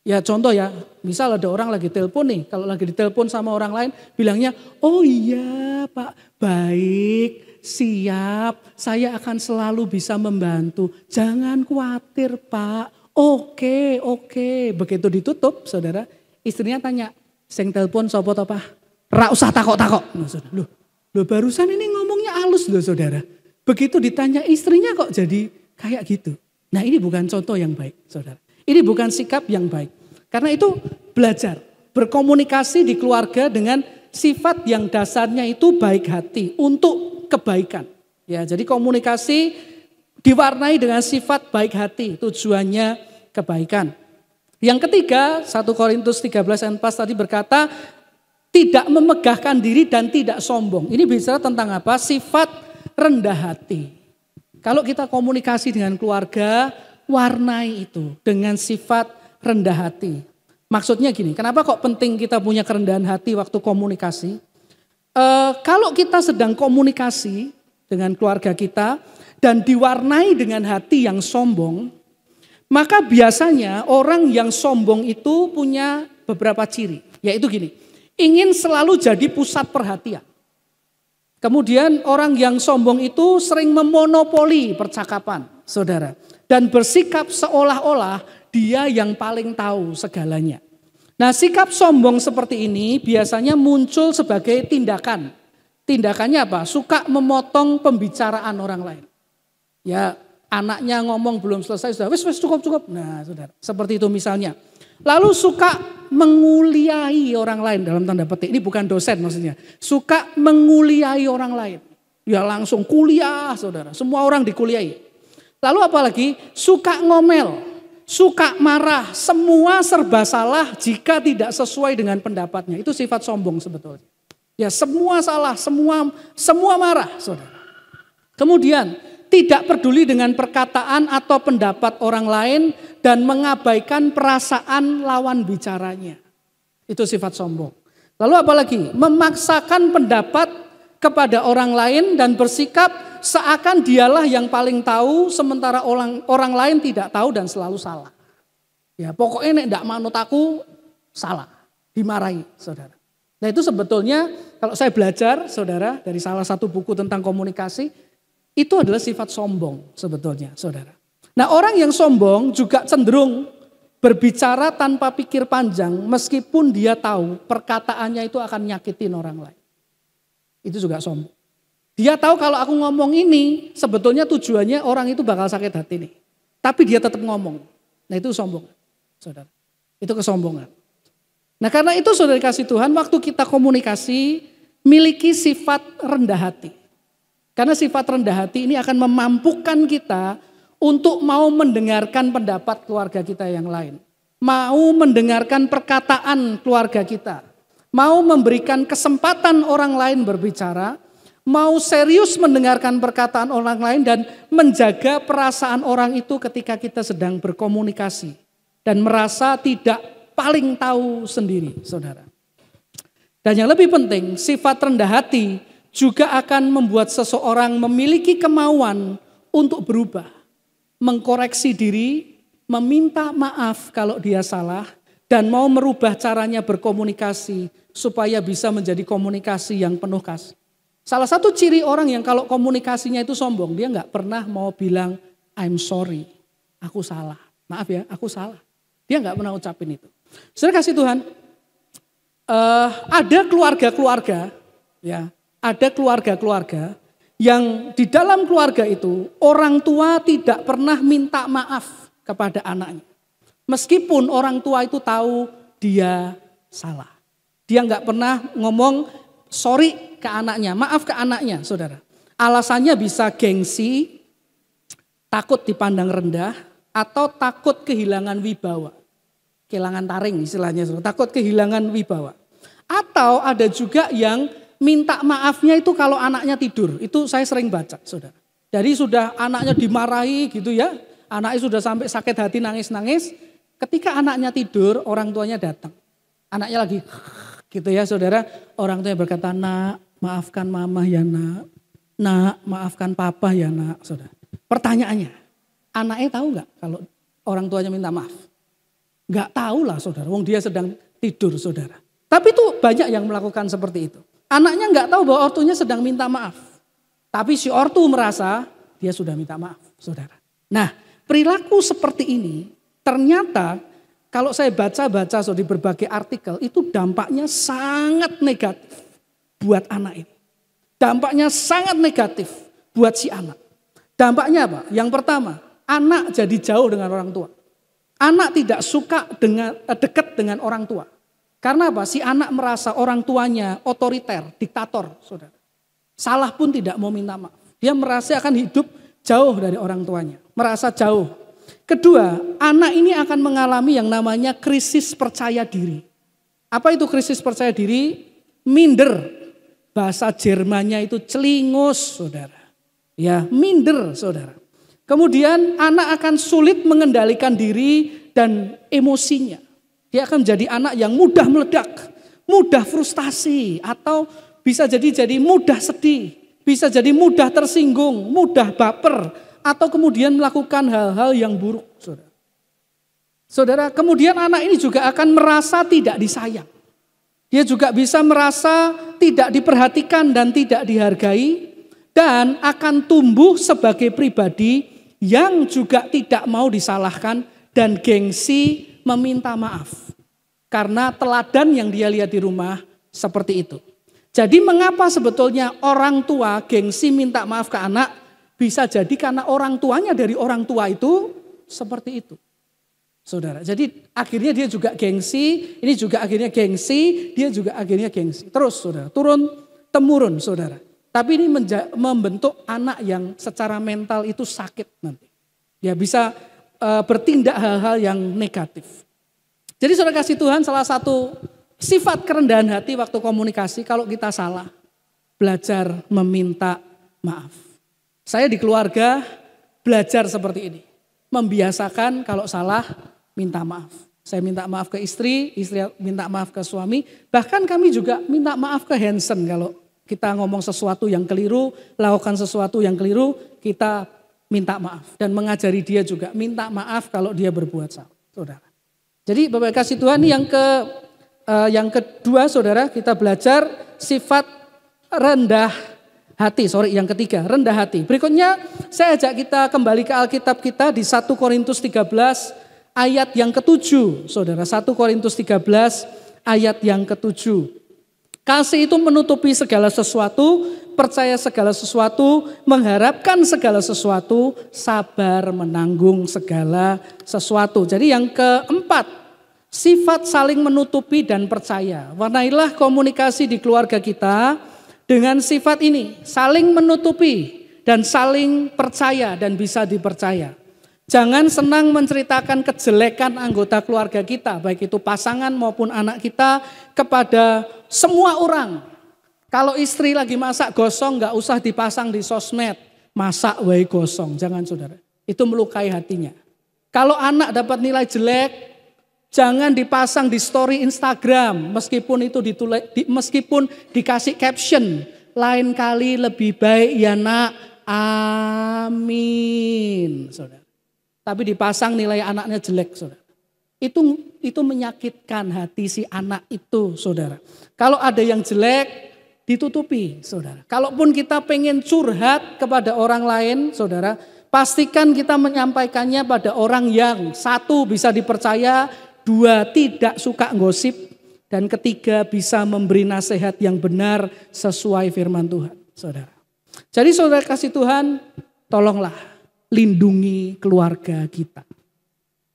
Ya contoh ya, misal ada orang lagi telepon nih, kalau lagi ditelepon sama orang lain bilangnya, oh iya Pak, baik, siap, saya akan selalu bisa membantu. Jangan khawatir Pak, oke. Begitu ditutup, saudara, istrinya tanya, sing telepon sapa to Pak? Ra usah takok-takok. Loh barusan ini ngomongnya halus loh saudara. Begitu ditanya istrinya kok jadi kayak gitu. Nah ini bukan contoh yang baik, saudara. Ini bukan sikap yang baik. Karena itu belajar berkomunikasi di keluarga dengan sifat yang dasarnya itu baik hati untuk kebaikan. Ya, jadi komunikasi diwarnai dengan sifat baik hati, tujuannya kebaikan. Yang ketiga, 1 Korintus 13 ayat 4 tadi berkata tidak memegahkan diri dan tidak sombong. Ini bicara tentang apa? Sifat rendah hati. Kalau kita komunikasi dengan keluarga, warnai itu dengan sifat rendah hati. Maksudnya gini, kenapa kok penting kita punya kerendahan hati waktu komunikasi? Kalau kita sedang komunikasi dengan keluarga kita dan diwarnai dengan hati yang sombong, maka biasanya orang yang sombong itu punya beberapa ciri. Yaitu gini, ingin selalu jadi pusat perhatian. Kemudian orang yang sombong itu sering memonopoli percakapan, saudara. Dan bersikap seolah-olah dia yang paling tahu segalanya. Nah sikap sombong seperti ini biasanya muncul sebagai tindakan. Tindakannya apa? Suka memotong pembicaraan orang lain. Ya anaknya ngomong belum selesai sudah wes cukup. Nah saudara seperti itu misalnya. Lalu suka menguliai orang lain dalam tanda petik. Ini bukan dosen maksudnya. Suka menguliai orang lain. Ya langsung kuliah saudara. Semua orang dikuliai. Lalu apalagi suka ngomel, suka marah, semua serba salah jika tidak sesuai dengan pendapatnya. Itu sifat sombong sebetulnya. Ya semua salah, semua marah saudara. Kemudian tidak peduli dengan perkataan atau pendapat orang lain dan mengabaikan perasaan lawan bicaranya. Itu sifat sombong. Lalu apalagi? Memaksakan pendapat kepada orang lain dan bersikap seakan dialah yang paling tahu sementara orang lain tidak tahu dan selalu salah. Ya, pokoknya nek ndak manut aku salah, dimarahi, saudara. Nah itu sebetulnya kalau saya belajar, saudara, dari salah satu buku tentang komunikasi, itu adalah sifat sombong sebetulnya, saudara. Nah orang yang sombong juga cenderung berbicara tanpa pikir panjang meskipun dia tahu perkataannya itu akan nyakitin orang lain. Itu juga sombong. Dia tahu kalau aku ngomong ini sebetulnya tujuannya orang itu bakal sakit hati nih. Tapi dia tetap ngomong. Nah itu sombong, saudara. Itu kesombongan. Nah karena itu saudara kasih Tuhan, waktu kita komunikasi miliki sifat rendah hati. Karena sifat rendah hati ini akan memampukan kita untuk mau mendengarkan pendapat keluarga kita yang lain. Mau mendengarkan perkataan keluarga kita. Mau memberikan kesempatan orang lain berbicara. Mau serius mendengarkan perkataan orang lain dan menjaga perasaan orang itu ketika kita sedang berkomunikasi. Dan merasa tidak paling tahu sendiri, saudara. Dan yang lebih penting, sifat rendah hati juga akan membuat seseorang memiliki kemauan untuk berubah, mengkoreksi diri, meminta maaf kalau dia salah, dan mau merubah caranya berkomunikasi supaya bisa menjadi komunikasi yang penuh kasih. Salah satu ciri orang yang kalau komunikasinya itu sombong, dia nggak pernah mau bilang I'm sorry, aku salah, maaf ya, aku salah. Dia nggak pernah ucapin itu. Saudara kasih Tuhan, ada keluarga-keluarga, ya, ada keluarga-keluarga yang di dalam keluarga itu orang tua tidak pernah minta maaf kepada anaknya. Meskipun orang tua itu tahu dia salah. Dia nggak pernah ngomong sorry ke anaknya, maaf ke anaknya, saudara. Alasannya bisa gengsi, takut dipandang rendah, atau takut kehilangan wibawa. Kehilangan taring istilahnya, saudara. Takut kehilangan wibawa. Atau ada juga yang minta maafnya itu kalau anaknya tidur. Itu saya sering baca, saudara. Jadi sudah anaknya dimarahi gitu ya. Anaknya sudah sampai sakit hati nangis-nangis. Ketika anaknya tidur, orang tuanya datang. Anaknya lagi gitu ya saudara. Orang tuanya berkata, nak maafkan mama ya nak. Nak maafkan papa ya nak, saudara. Pertanyaannya, anaknya tahu gak kalau orang tuanya minta maaf? Gak tahu lah saudara, wong dia sedang tidur saudara. Tapi itu banyak yang melakukan seperti itu. Anaknya gak tahu bahwa ortunya sedang minta maaf. Tapi si ortu merasa dia sudah minta maaf saudara. Nah perilaku seperti ini ternyata kalau saya baca-baca di berbagai artikel itu dampaknya sangat negatif buat anak ini. Dampaknya sangat negatif buat si anak. Dampaknya apa? Yang pertama, anak jadi jauh dengan orang tua. Anak tidak suka dekat dengan orang tua. Karena apa? Si anak merasa orang tuanya otoriter, diktator, saudara. Salah pun tidak mau minta maaf. Dia merasa akan hidup jauh dari orang tuanya. Merasa jauh. Kedua, anak ini akan mengalami yang namanya krisis percaya diri. Apa itu krisis percaya diri? Minder. Bahasa Jermannya itu celingus, saudara. Ya, minder, saudara. Kemudian anak akan sulit mengendalikan diri dan emosinya. Dia akan menjadi anak yang mudah meledak, mudah frustasi, atau bisa jadi mudah sedih, bisa jadi mudah tersinggung, mudah baper, atau kemudian melakukan hal-hal yang buruk. Saudara. Saudara, kemudian anak ini juga akan merasa tidak disayang. Dia juga bisa merasa tidak diperhatikan dan tidak dihargai, dan akan tumbuh sebagai pribadi yang juga tidak mau disalahkan dan gengsi meminta maaf. Karena teladan yang dia lihat di rumah seperti itu. Jadi mengapa sebetulnya orang tua gengsi minta maaf ke anak? Bisa jadi karena orang tuanya dari orang tua itu seperti itu. Saudara, jadi akhirnya dia juga gengsi, ini juga akhirnya gengsi, dia juga akhirnya gengsi. Terus saudara, turun-temurun saudara. Tapi ini membentuk anak yang secara mental itu sakit nanti. Ya bisa bertindak hal-hal yang negatif. Jadi saudara kasih Tuhan, salah satu sifat kerendahan hati waktu komunikasi kalau kita salah, belajar meminta maaf. Saya di keluarga belajar seperti ini. Membiasakan kalau salah minta maaf. Saya minta maaf ke istri minta maaf ke suami. Bahkan kami juga minta maaf ke Hansen kalau kita ngomong sesuatu yang keliru, lakukan sesuatu yang keliru, kita minta maaf. Dan mengajari dia juga minta maaf kalau dia berbuat salah, saudara. Jadi Bapak kasih Tuhan yang kedua saudara, kita belajar sifat rendah hati. Yang ketiga, rendah hati. Berikutnya saya ajak kita kembali ke Alkitab kita di 1 Korintus 13 ayat yang ke-7, saudara. 1 Korintus 13 ayat yang ke-7. Kasih itu menutupi segala sesuatu, percaya segala sesuatu, mengharapkan segala sesuatu, sabar menanggung segala sesuatu. Jadi yang keempat, sifat saling menutupi dan percaya. Warnailah komunikasi di keluarga kita dengan sifat ini, saling menutupi dan saling percaya dan bisa dipercaya. Jangan senang menceritakan kejelekan anggota keluarga kita, baik itu pasangan maupun anak kita, kepada semua orang. Kalau istri lagi masak gosong, gak usah dipasang di sosmed. Masak wae gosong, jangan saudara. Itu melukai hatinya. Kalau anak dapat nilai jelek, jangan dipasang di story Instagram, meskipun itu meskipun dikasih caption. Lain kali lebih baik ya nak, amin. Saudara. Tapi dipasang nilai anaknya jelek, saudara. Itu menyakitkan hati si anak itu, saudara. Kalau ada yang jelek, ditutupi, saudara. Kalaupun kita pengen curhat kepada orang lain, saudara, pastikan kita menyampaikannya pada orang yang satu bisa dipercaya, dua tidak suka gosip, dan ketiga bisa memberi nasihat yang benar sesuai firman Tuhan, saudara. Jadi saudara kasih Tuhan, tolonglah lindungi keluarga kita.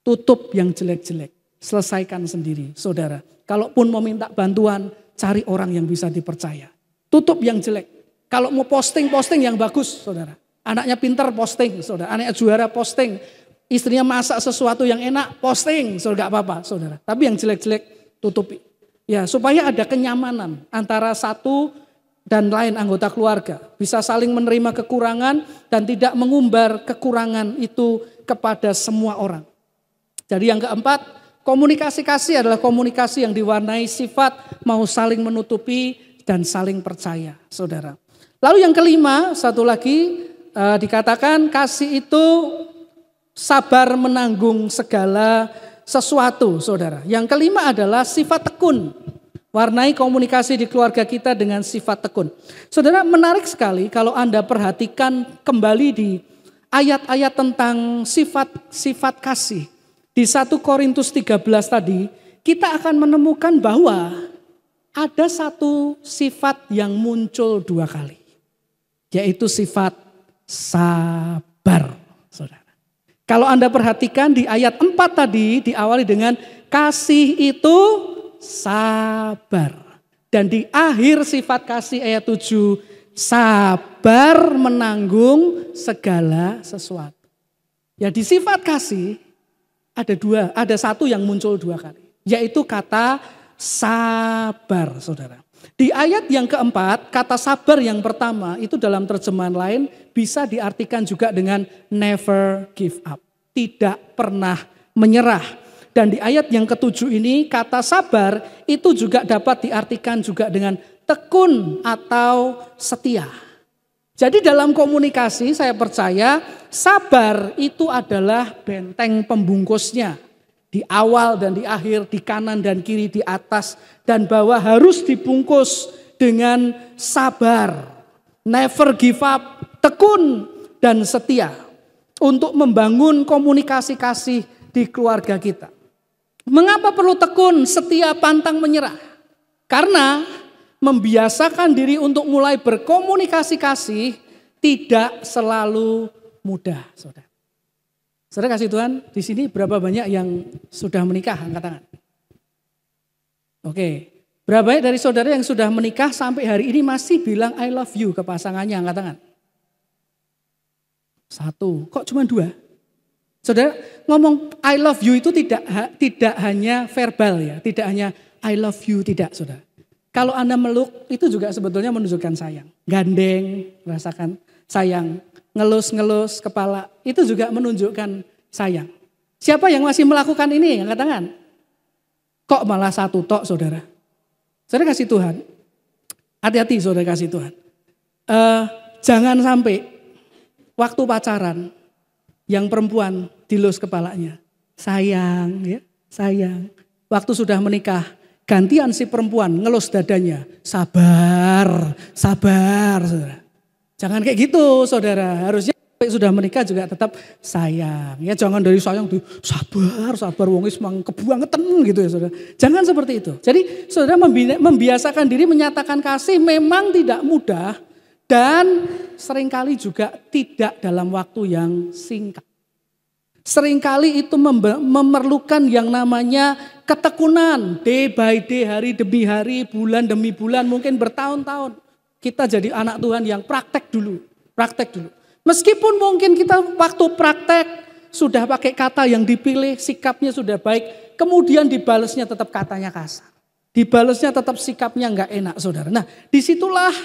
Tutup yang jelek-jelek. Selesaikan sendiri, saudara. Kalaupun mau minta bantuan, cari orang yang bisa dipercaya. Tutup yang jelek. Kalau mau posting yang bagus, saudara. Anaknya pintar, posting, saudara. Anaknya juara, posting. Istrinya masak sesuatu yang enak, posting. Saudara, gak apa-apa, saudara. Tapi yang jelek-jelek, tutupi. Ya, supaya ada kenyamanan antara satu dan lain anggota keluarga. Bisa saling menerima kekurangan dan tidak mengumbar kekurangan itu kepada semua orang. Jadi yang keempat, komunikasi kasih adalah komunikasi yang diwarnai sifat mau saling menutupi dan saling percaya, saudara. Lalu yang kelima, satu lagi dikatakan kasih itu sabar menanggung segala sesuatu, saudara. Yang kelima adalah sifat tekun. Warnai komunikasi di keluarga kita dengan sifat tekun. Saudara, menarik sekali kalau Anda perhatikan kembali di ayat-ayat tentang sifat kasih. Di 1 Korintus 13 tadi, kita akan menemukan bahwa ada satu sifat yang muncul dua kali. Yaitu sifat sabar, saudara. Kalau Anda perhatikan di ayat 4 tadi diawali dengan kasih itu sabar. Dan di akhir sifat kasih ayat 7, sabar menanggung segala sesuatu. Ya di sifat kasih ada satu yang muncul dua kali. Yaitu kata sabar, saudara. Di ayat yang keempat, kata sabar yang pertama itu dalam terjemahan lain bisa diartikan juga dengan never give up. Tidak pernah menyerah. Dan di ayat yang ke-7 ini kata sabar itu juga dapat diartikan juga dengan tekun atau setia. Jadi dalam komunikasi saya percaya sabar itu adalah benteng pembungkusnya. Di awal dan di akhir, di kanan dan kiri, di atas dan bawah harus dibungkus dengan sabar. Never give up, tekun dan setia. Untuk membangun komunikasi kasih di keluarga kita. Mengapa perlu tekun, setia, pantang menyerah? Karena membiasakan diri untuk mulai berkomunikasi kasih tidak selalu mudah, saudara. Saudara kasih Tuhan, di sini berapa banyak yang sudah menikah? Angkat tangan. Oke, berapa banyak dari saudara yang sudah menikah sampai hari ini masih bilang I love you ke pasangannya? Angkat tangan. 1, kok cuma 2? Saudara, ngomong I love you itu tidak hanya verbal ya, tidak hanya I love you, tidak saudara. Kalau Anda meluk itu juga sebetulnya menunjukkan sayang. Gandeng, merasakan sayang. ngelus-ngelus kepala, itu juga menunjukkan sayang. Siapa yang masih melakukan ini? Angkat tangan. Kok malah satu tok, saudara? Saudara kasih Tuhan. Hati-hati saudara kasih Tuhan. Jangan sampai waktu pacaran yang perempuan dilus kepalanya. Sayang, ya, sayang. Waktu sudah menikah, gantian si perempuan ngelus dadanya. Sabar, sabar, saudara. Jangan kayak gitu, saudara. Harusnya sudah menikah juga tetap sayang. Ya, jangan dari sayang tuh sabar, sabar, wong wis mang kebuangetan gitu ya, saudara. Jangan seperti itu. Jadi, saudara membiasakan diri menyatakan kasih memang tidak mudah dan seringkali juga tidak dalam waktu yang singkat. Seringkali itu memerlukan yang namanya ketekunan, day by day, hari demi hari, bulan demi bulan, mungkin bertahun-tahun. Kita jadi anak Tuhan yang praktek dulu. Meskipun mungkin kita waktu praktek sudah pakai kata yang dipilih, sikapnya sudah baik, kemudian dibalesnya tetap katanya kasar. Dibalesnya tetap sikapnya enggak enak, saudara. Nah, disitulah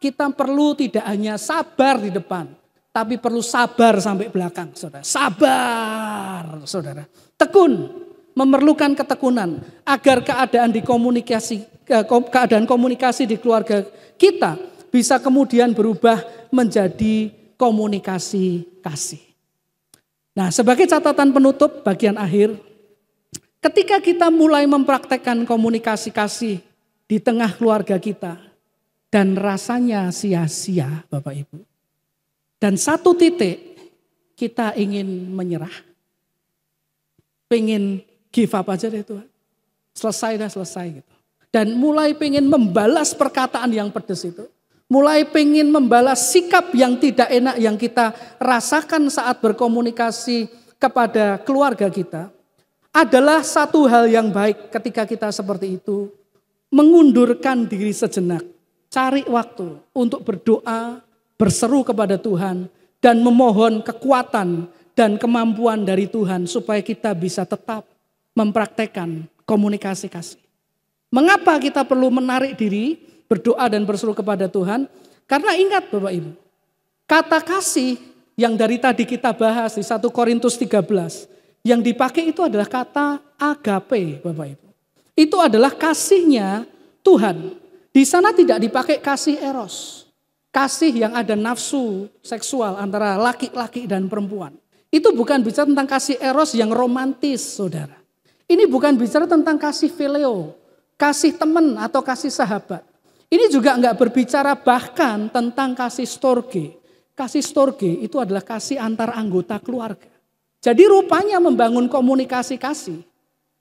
kita perlu tidak hanya sabar di depan, tapi perlu sabar sampai belakang, saudara. Sabar, saudara. Tekun, memerlukan ketekunan agar keadaan komunikasi di keluarga kita bisa kemudian berubah menjadi komunikasi kasih. Nah, sebagai catatan penutup bagian akhir, ketika kita mulai mempraktekkan komunikasi kasih di tengah keluarga kita dan rasanya sia-sia, Bapak Ibu. Dan satu titik kita ingin menyerah. Pengen give up aja deh Tuhan. Selesai gitu. Dan mulai pengen membalas perkataan yang pedes itu. Mulai pengen membalas sikap yang tidak enak yang kita rasakan saat berkomunikasi kepada keluarga kita. Adalah satu hal yang baik ketika kita seperti itu. Mengundurkan diri sejenak. Cari waktu untuk berdoa, berseru kepada Tuhan. Dan memohon kekuatan dan kemampuan dari Tuhan. Supaya kita bisa tetap mempraktekkan komunikasi kasih. Mengapa kita perlu menarik diri, berdoa dan berseru kepada Tuhan? Karena ingat Bapak Ibu, kata kasih yang dari tadi kita bahas di 1 Korintus 13, yang dipakai itu adalah kata agape Bapak Ibu. Itu adalah kasihnya Tuhan. Di sana tidak dipakai kasih eros. Kasih yang ada nafsu seksual antara laki-laki dan perempuan. Itu bukan bicara tentang kasih eros yang romantis saudara. Ini bukan bicara tentang kasih phileo, kasih teman atau kasih sahabat. Ini juga enggak berbicara bahkan tentang kasih storge. Kasih storge itu adalah kasih antar anggota keluarga. Jadi rupanya membangun komunikasi kasih.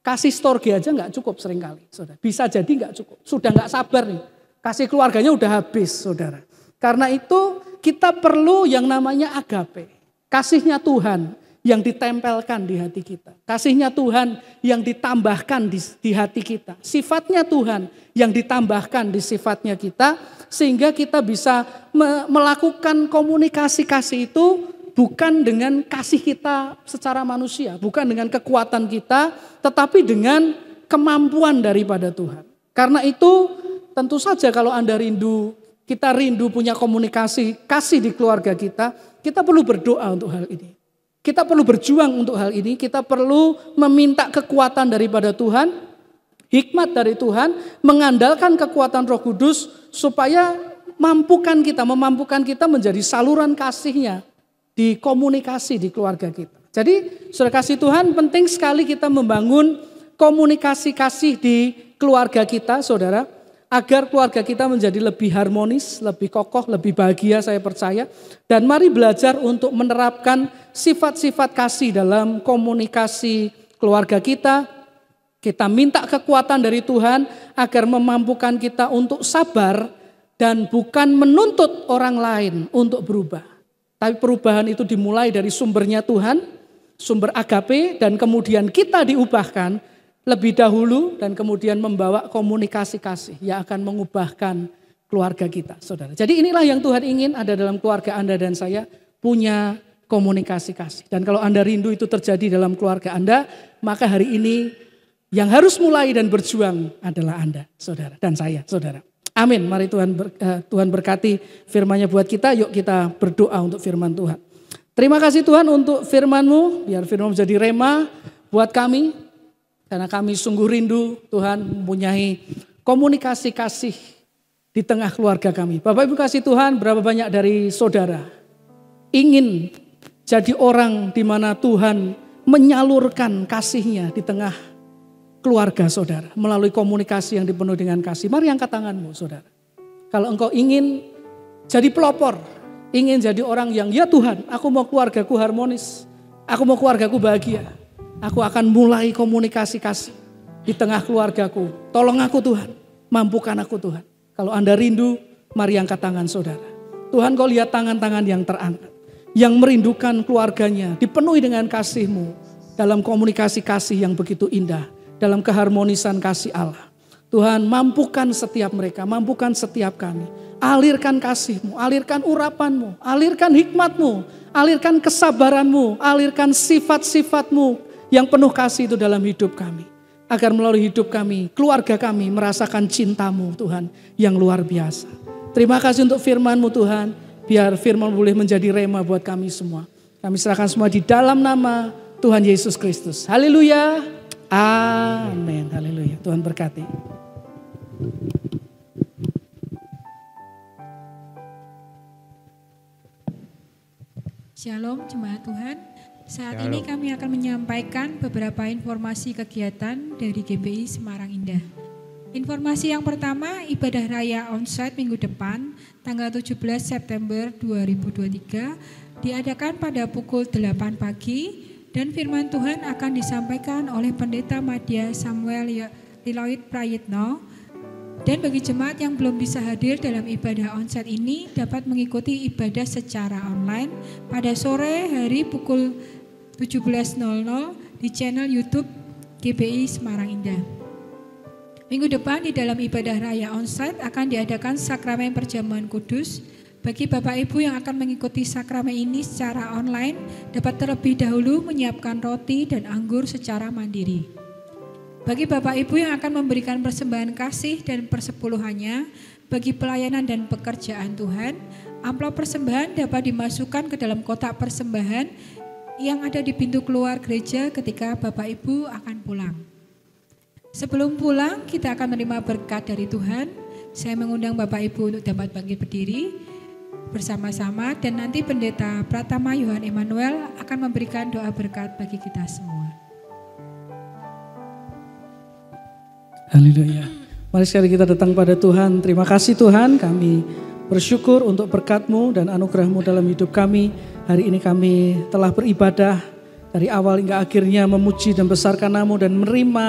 Kasih storge aja enggak cukup seringkali. Saudara. Bisa jadi enggak cukup. Sudah enggak sabar nih. Kasih keluarganya udah habis saudara. Karena itu kita perlu yang namanya agape. Kasihnya Tuhan yang ditempelkan di hati kita. Kasihnya Tuhan yang ditambahkan di hati kita. Sifatnya Tuhan yang ditambahkan di sifatnya kita. Sehingga kita bisa melakukan komunikasi kasih itu bukan dengan kasih kita secara manusia. Bukan dengan kekuatan kita. Tetapi dengan kemampuan daripada Tuhan. Karena itu tentu saja kalau Anda rindu, kita rindu punya komunikasi kasih di keluarga kita. Kita perlu berdoa untuk hal ini. Kita perlu berjuang untuk hal ini, kita perlu meminta kekuatan daripada Tuhan, hikmat dari Tuhan, mengandalkan kekuatan Roh Kudus supaya memampukan kita menjadi saluran kasihnya di komunikasi di keluarga kita. Jadi saudara kasih Tuhan, penting sekali kita membangun komunikasi kasih di keluarga kita saudara, agar keluarga kita menjadi lebih harmonis, lebih kokoh, lebih bahagia saya percaya. Dan mari belajar untuk menerapkan sifat-sifat kasih dalam komunikasi keluarga kita. Kita minta kekuatan dari Tuhan agar memampukan kita untuk sabar dan bukan menuntut orang lain untuk berubah. Tapi perubahan itu dimulai dari sumbernya Tuhan, sumber agape, dan kemudian kita diubahkan lebih dahulu dan kemudian membawa komunikasi kasih yang akan mengubahkan keluarga kita, saudara. Jadi inilah yang Tuhan ingin ada dalam keluarga Anda dan saya, punya komunikasi kasih. Dan kalau Anda rindu itu terjadi dalam keluarga Anda, maka hari ini yang harus mulai dan berjuang adalah Anda, saudara, dan saya, saudara. Amin. Mari Tuhan berkati firman-Nya buat kita. Yuk kita berdoa untuk firman Tuhan. Terima kasih Tuhan untuk firman-Mu. Biar firman menjadi rema buat kami. Karena kami sungguh rindu Tuhan mempunyai komunikasi kasih di tengah keluarga kami. Bapak Ibu kasih Tuhan, berapa banyak dari saudara ingin jadi orang di mana Tuhan menyalurkan kasih-Nya di tengah keluarga saudara. Melalui komunikasi yang dipenuhi dengan kasih. Mari angkat tanganmu saudara. Kalau engkau ingin jadi pelopor, ingin jadi orang yang ya Tuhan, aku mau keluargaku harmonis, aku mau keluargaku bahagia. Aku akan mulai komunikasi kasih di tengah keluargaku. Tolong aku Tuhan, mampukan aku Tuhan. Kalau Anda rindu, mari angkat tangan saudara. Tuhan kau lihat tangan-tangan yang terangkat. Yang merindukan keluarganya, dipenuhi dengan kasih-Mu. Dalam komunikasi kasih yang begitu indah. Dalam keharmonisan kasih Allah. Tuhan mampukan setiap mereka, mampukan setiap kami. Alirkan kasih-Mu, alirkan urapan-Mu, alirkan hikmat-Mu, alirkan kesabaran-Mu, alirkan sifat-sifat-Mu yang penuh kasih itu dalam hidup kami. Agar melalui hidup kami, keluarga kami merasakan cinta-Mu Tuhan yang luar biasa. Terima kasih untuk firman-Mu Tuhan. Biar firman boleh menjadi rema buat kami semua. Kami serahkan semua di dalam nama Tuhan Yesus Kristus. Haleluya. Amin. Haleluya. Tuhan berkati. Shalom jemaat Tuhan. Saat ini kami akan menyampaikan beberapa informasi kegiatan dari GBI Semarang Indah. Informasi yang pertama, ibadah raya onsite minggu depan, tanggal 17 September 2023, diadakan pada pukul 8 pagi dan firman Tuhan akan disampaikan oleh Pendeta Madya Samuel Liloid Prayitno. Dan bagi jemaat yang belum bisa hadir dalam ibadah onsite ini, dapat mengikuti ibadah secara online pada sore hari pukul 17.00 di channel YouTube GBI Semarang Indah. Minggu depan di dalam ibadah raya onsite akan diadakan sakramen perjamuan kudus. Bagi Bapak Ibu yang akan mengikuti sakramen ini secara online, dapat terlebih dahulu menyiapkan roti dan anggur secara mandiri. Bagi Bapak Ibu yang akan memberikan persembahan kasih dan persepuluhannya bagi pelayanan dan pekerjaan Tuhan, amplop persembahan dapat dimasukkan ke dalam kotak persembahan yang ada di pintu keluar gereja ketika Bapak Ibu akan pulang. Sebelum pulang, kita akan menerima berkat dari Tuhan. Saya mengundang Bapak Ibu untuk dapat bangkit berdiri bersama-sama dan nanti Pendeta Pratama Yohan Emmanuel akan memberikan doa berkat bagi kita semua. Haleluya. Mari sekali kita datang pada Tuhan. Terima kasih Tuhan, kami bersyukur untuk berkat-Mu dan anugerah-Mu dalam hidup kami. Hari ini kami telah beribadah dari awal hingga akhirnya memuji dan besarkan Nama-Mu dan menerima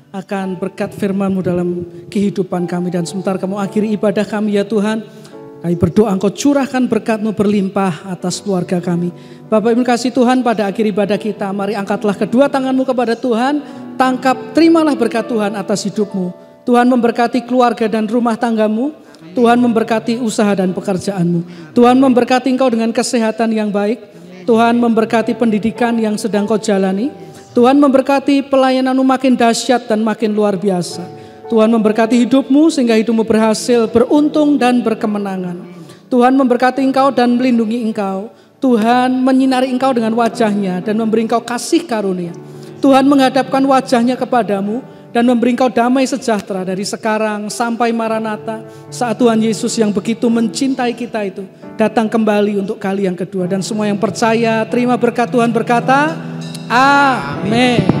akan berkat firman-Mu dalam kehidupan kami. Dan sebentar kamu akhiri ibadah kami ya Tuhan, kami berdoa Engkau curahkan berkat-Mu berlimpah atas keluarga kami. Bapak Ibu kasih Tuhan, pada akhir ibadah kita, mari angkatlah kedua tanganmu kepada Tuhan, tangkap, terimalah berkat Tuhan atas hidupmu. Tuhan memberkati keluarga dan rumah tanggamu, Tuhan memberkati usaha dan pekerjaanmu. Tuhan memberkati engkau dengan kesehatan yang baik, Tuhan memberkati pendidikan yang sedang kau jalani, Tuhan memberkati pelayananmu makin dahsyat dan makin luar biasa. Tuhan memberkati hidupmu sehingga hidupmu berhasil, beruntung dan berkemenangan. Tuhan memberkati engkau dan melindungi engkau. Tuhan menyinari engkau dengan wajah-Nya dan memberi engkau kasih karunia. Tuhan menghadapkan wajah-Nya kepadamu dan memberi engkau damai sejahtera dari sekarang sampai Maranatha, saat Tuhan Yesus yang begitu mencintai kita itu datang kembali untuk kali yang kedua. Dan semua yang percaya terima berkat Tuhan berkata, Amin.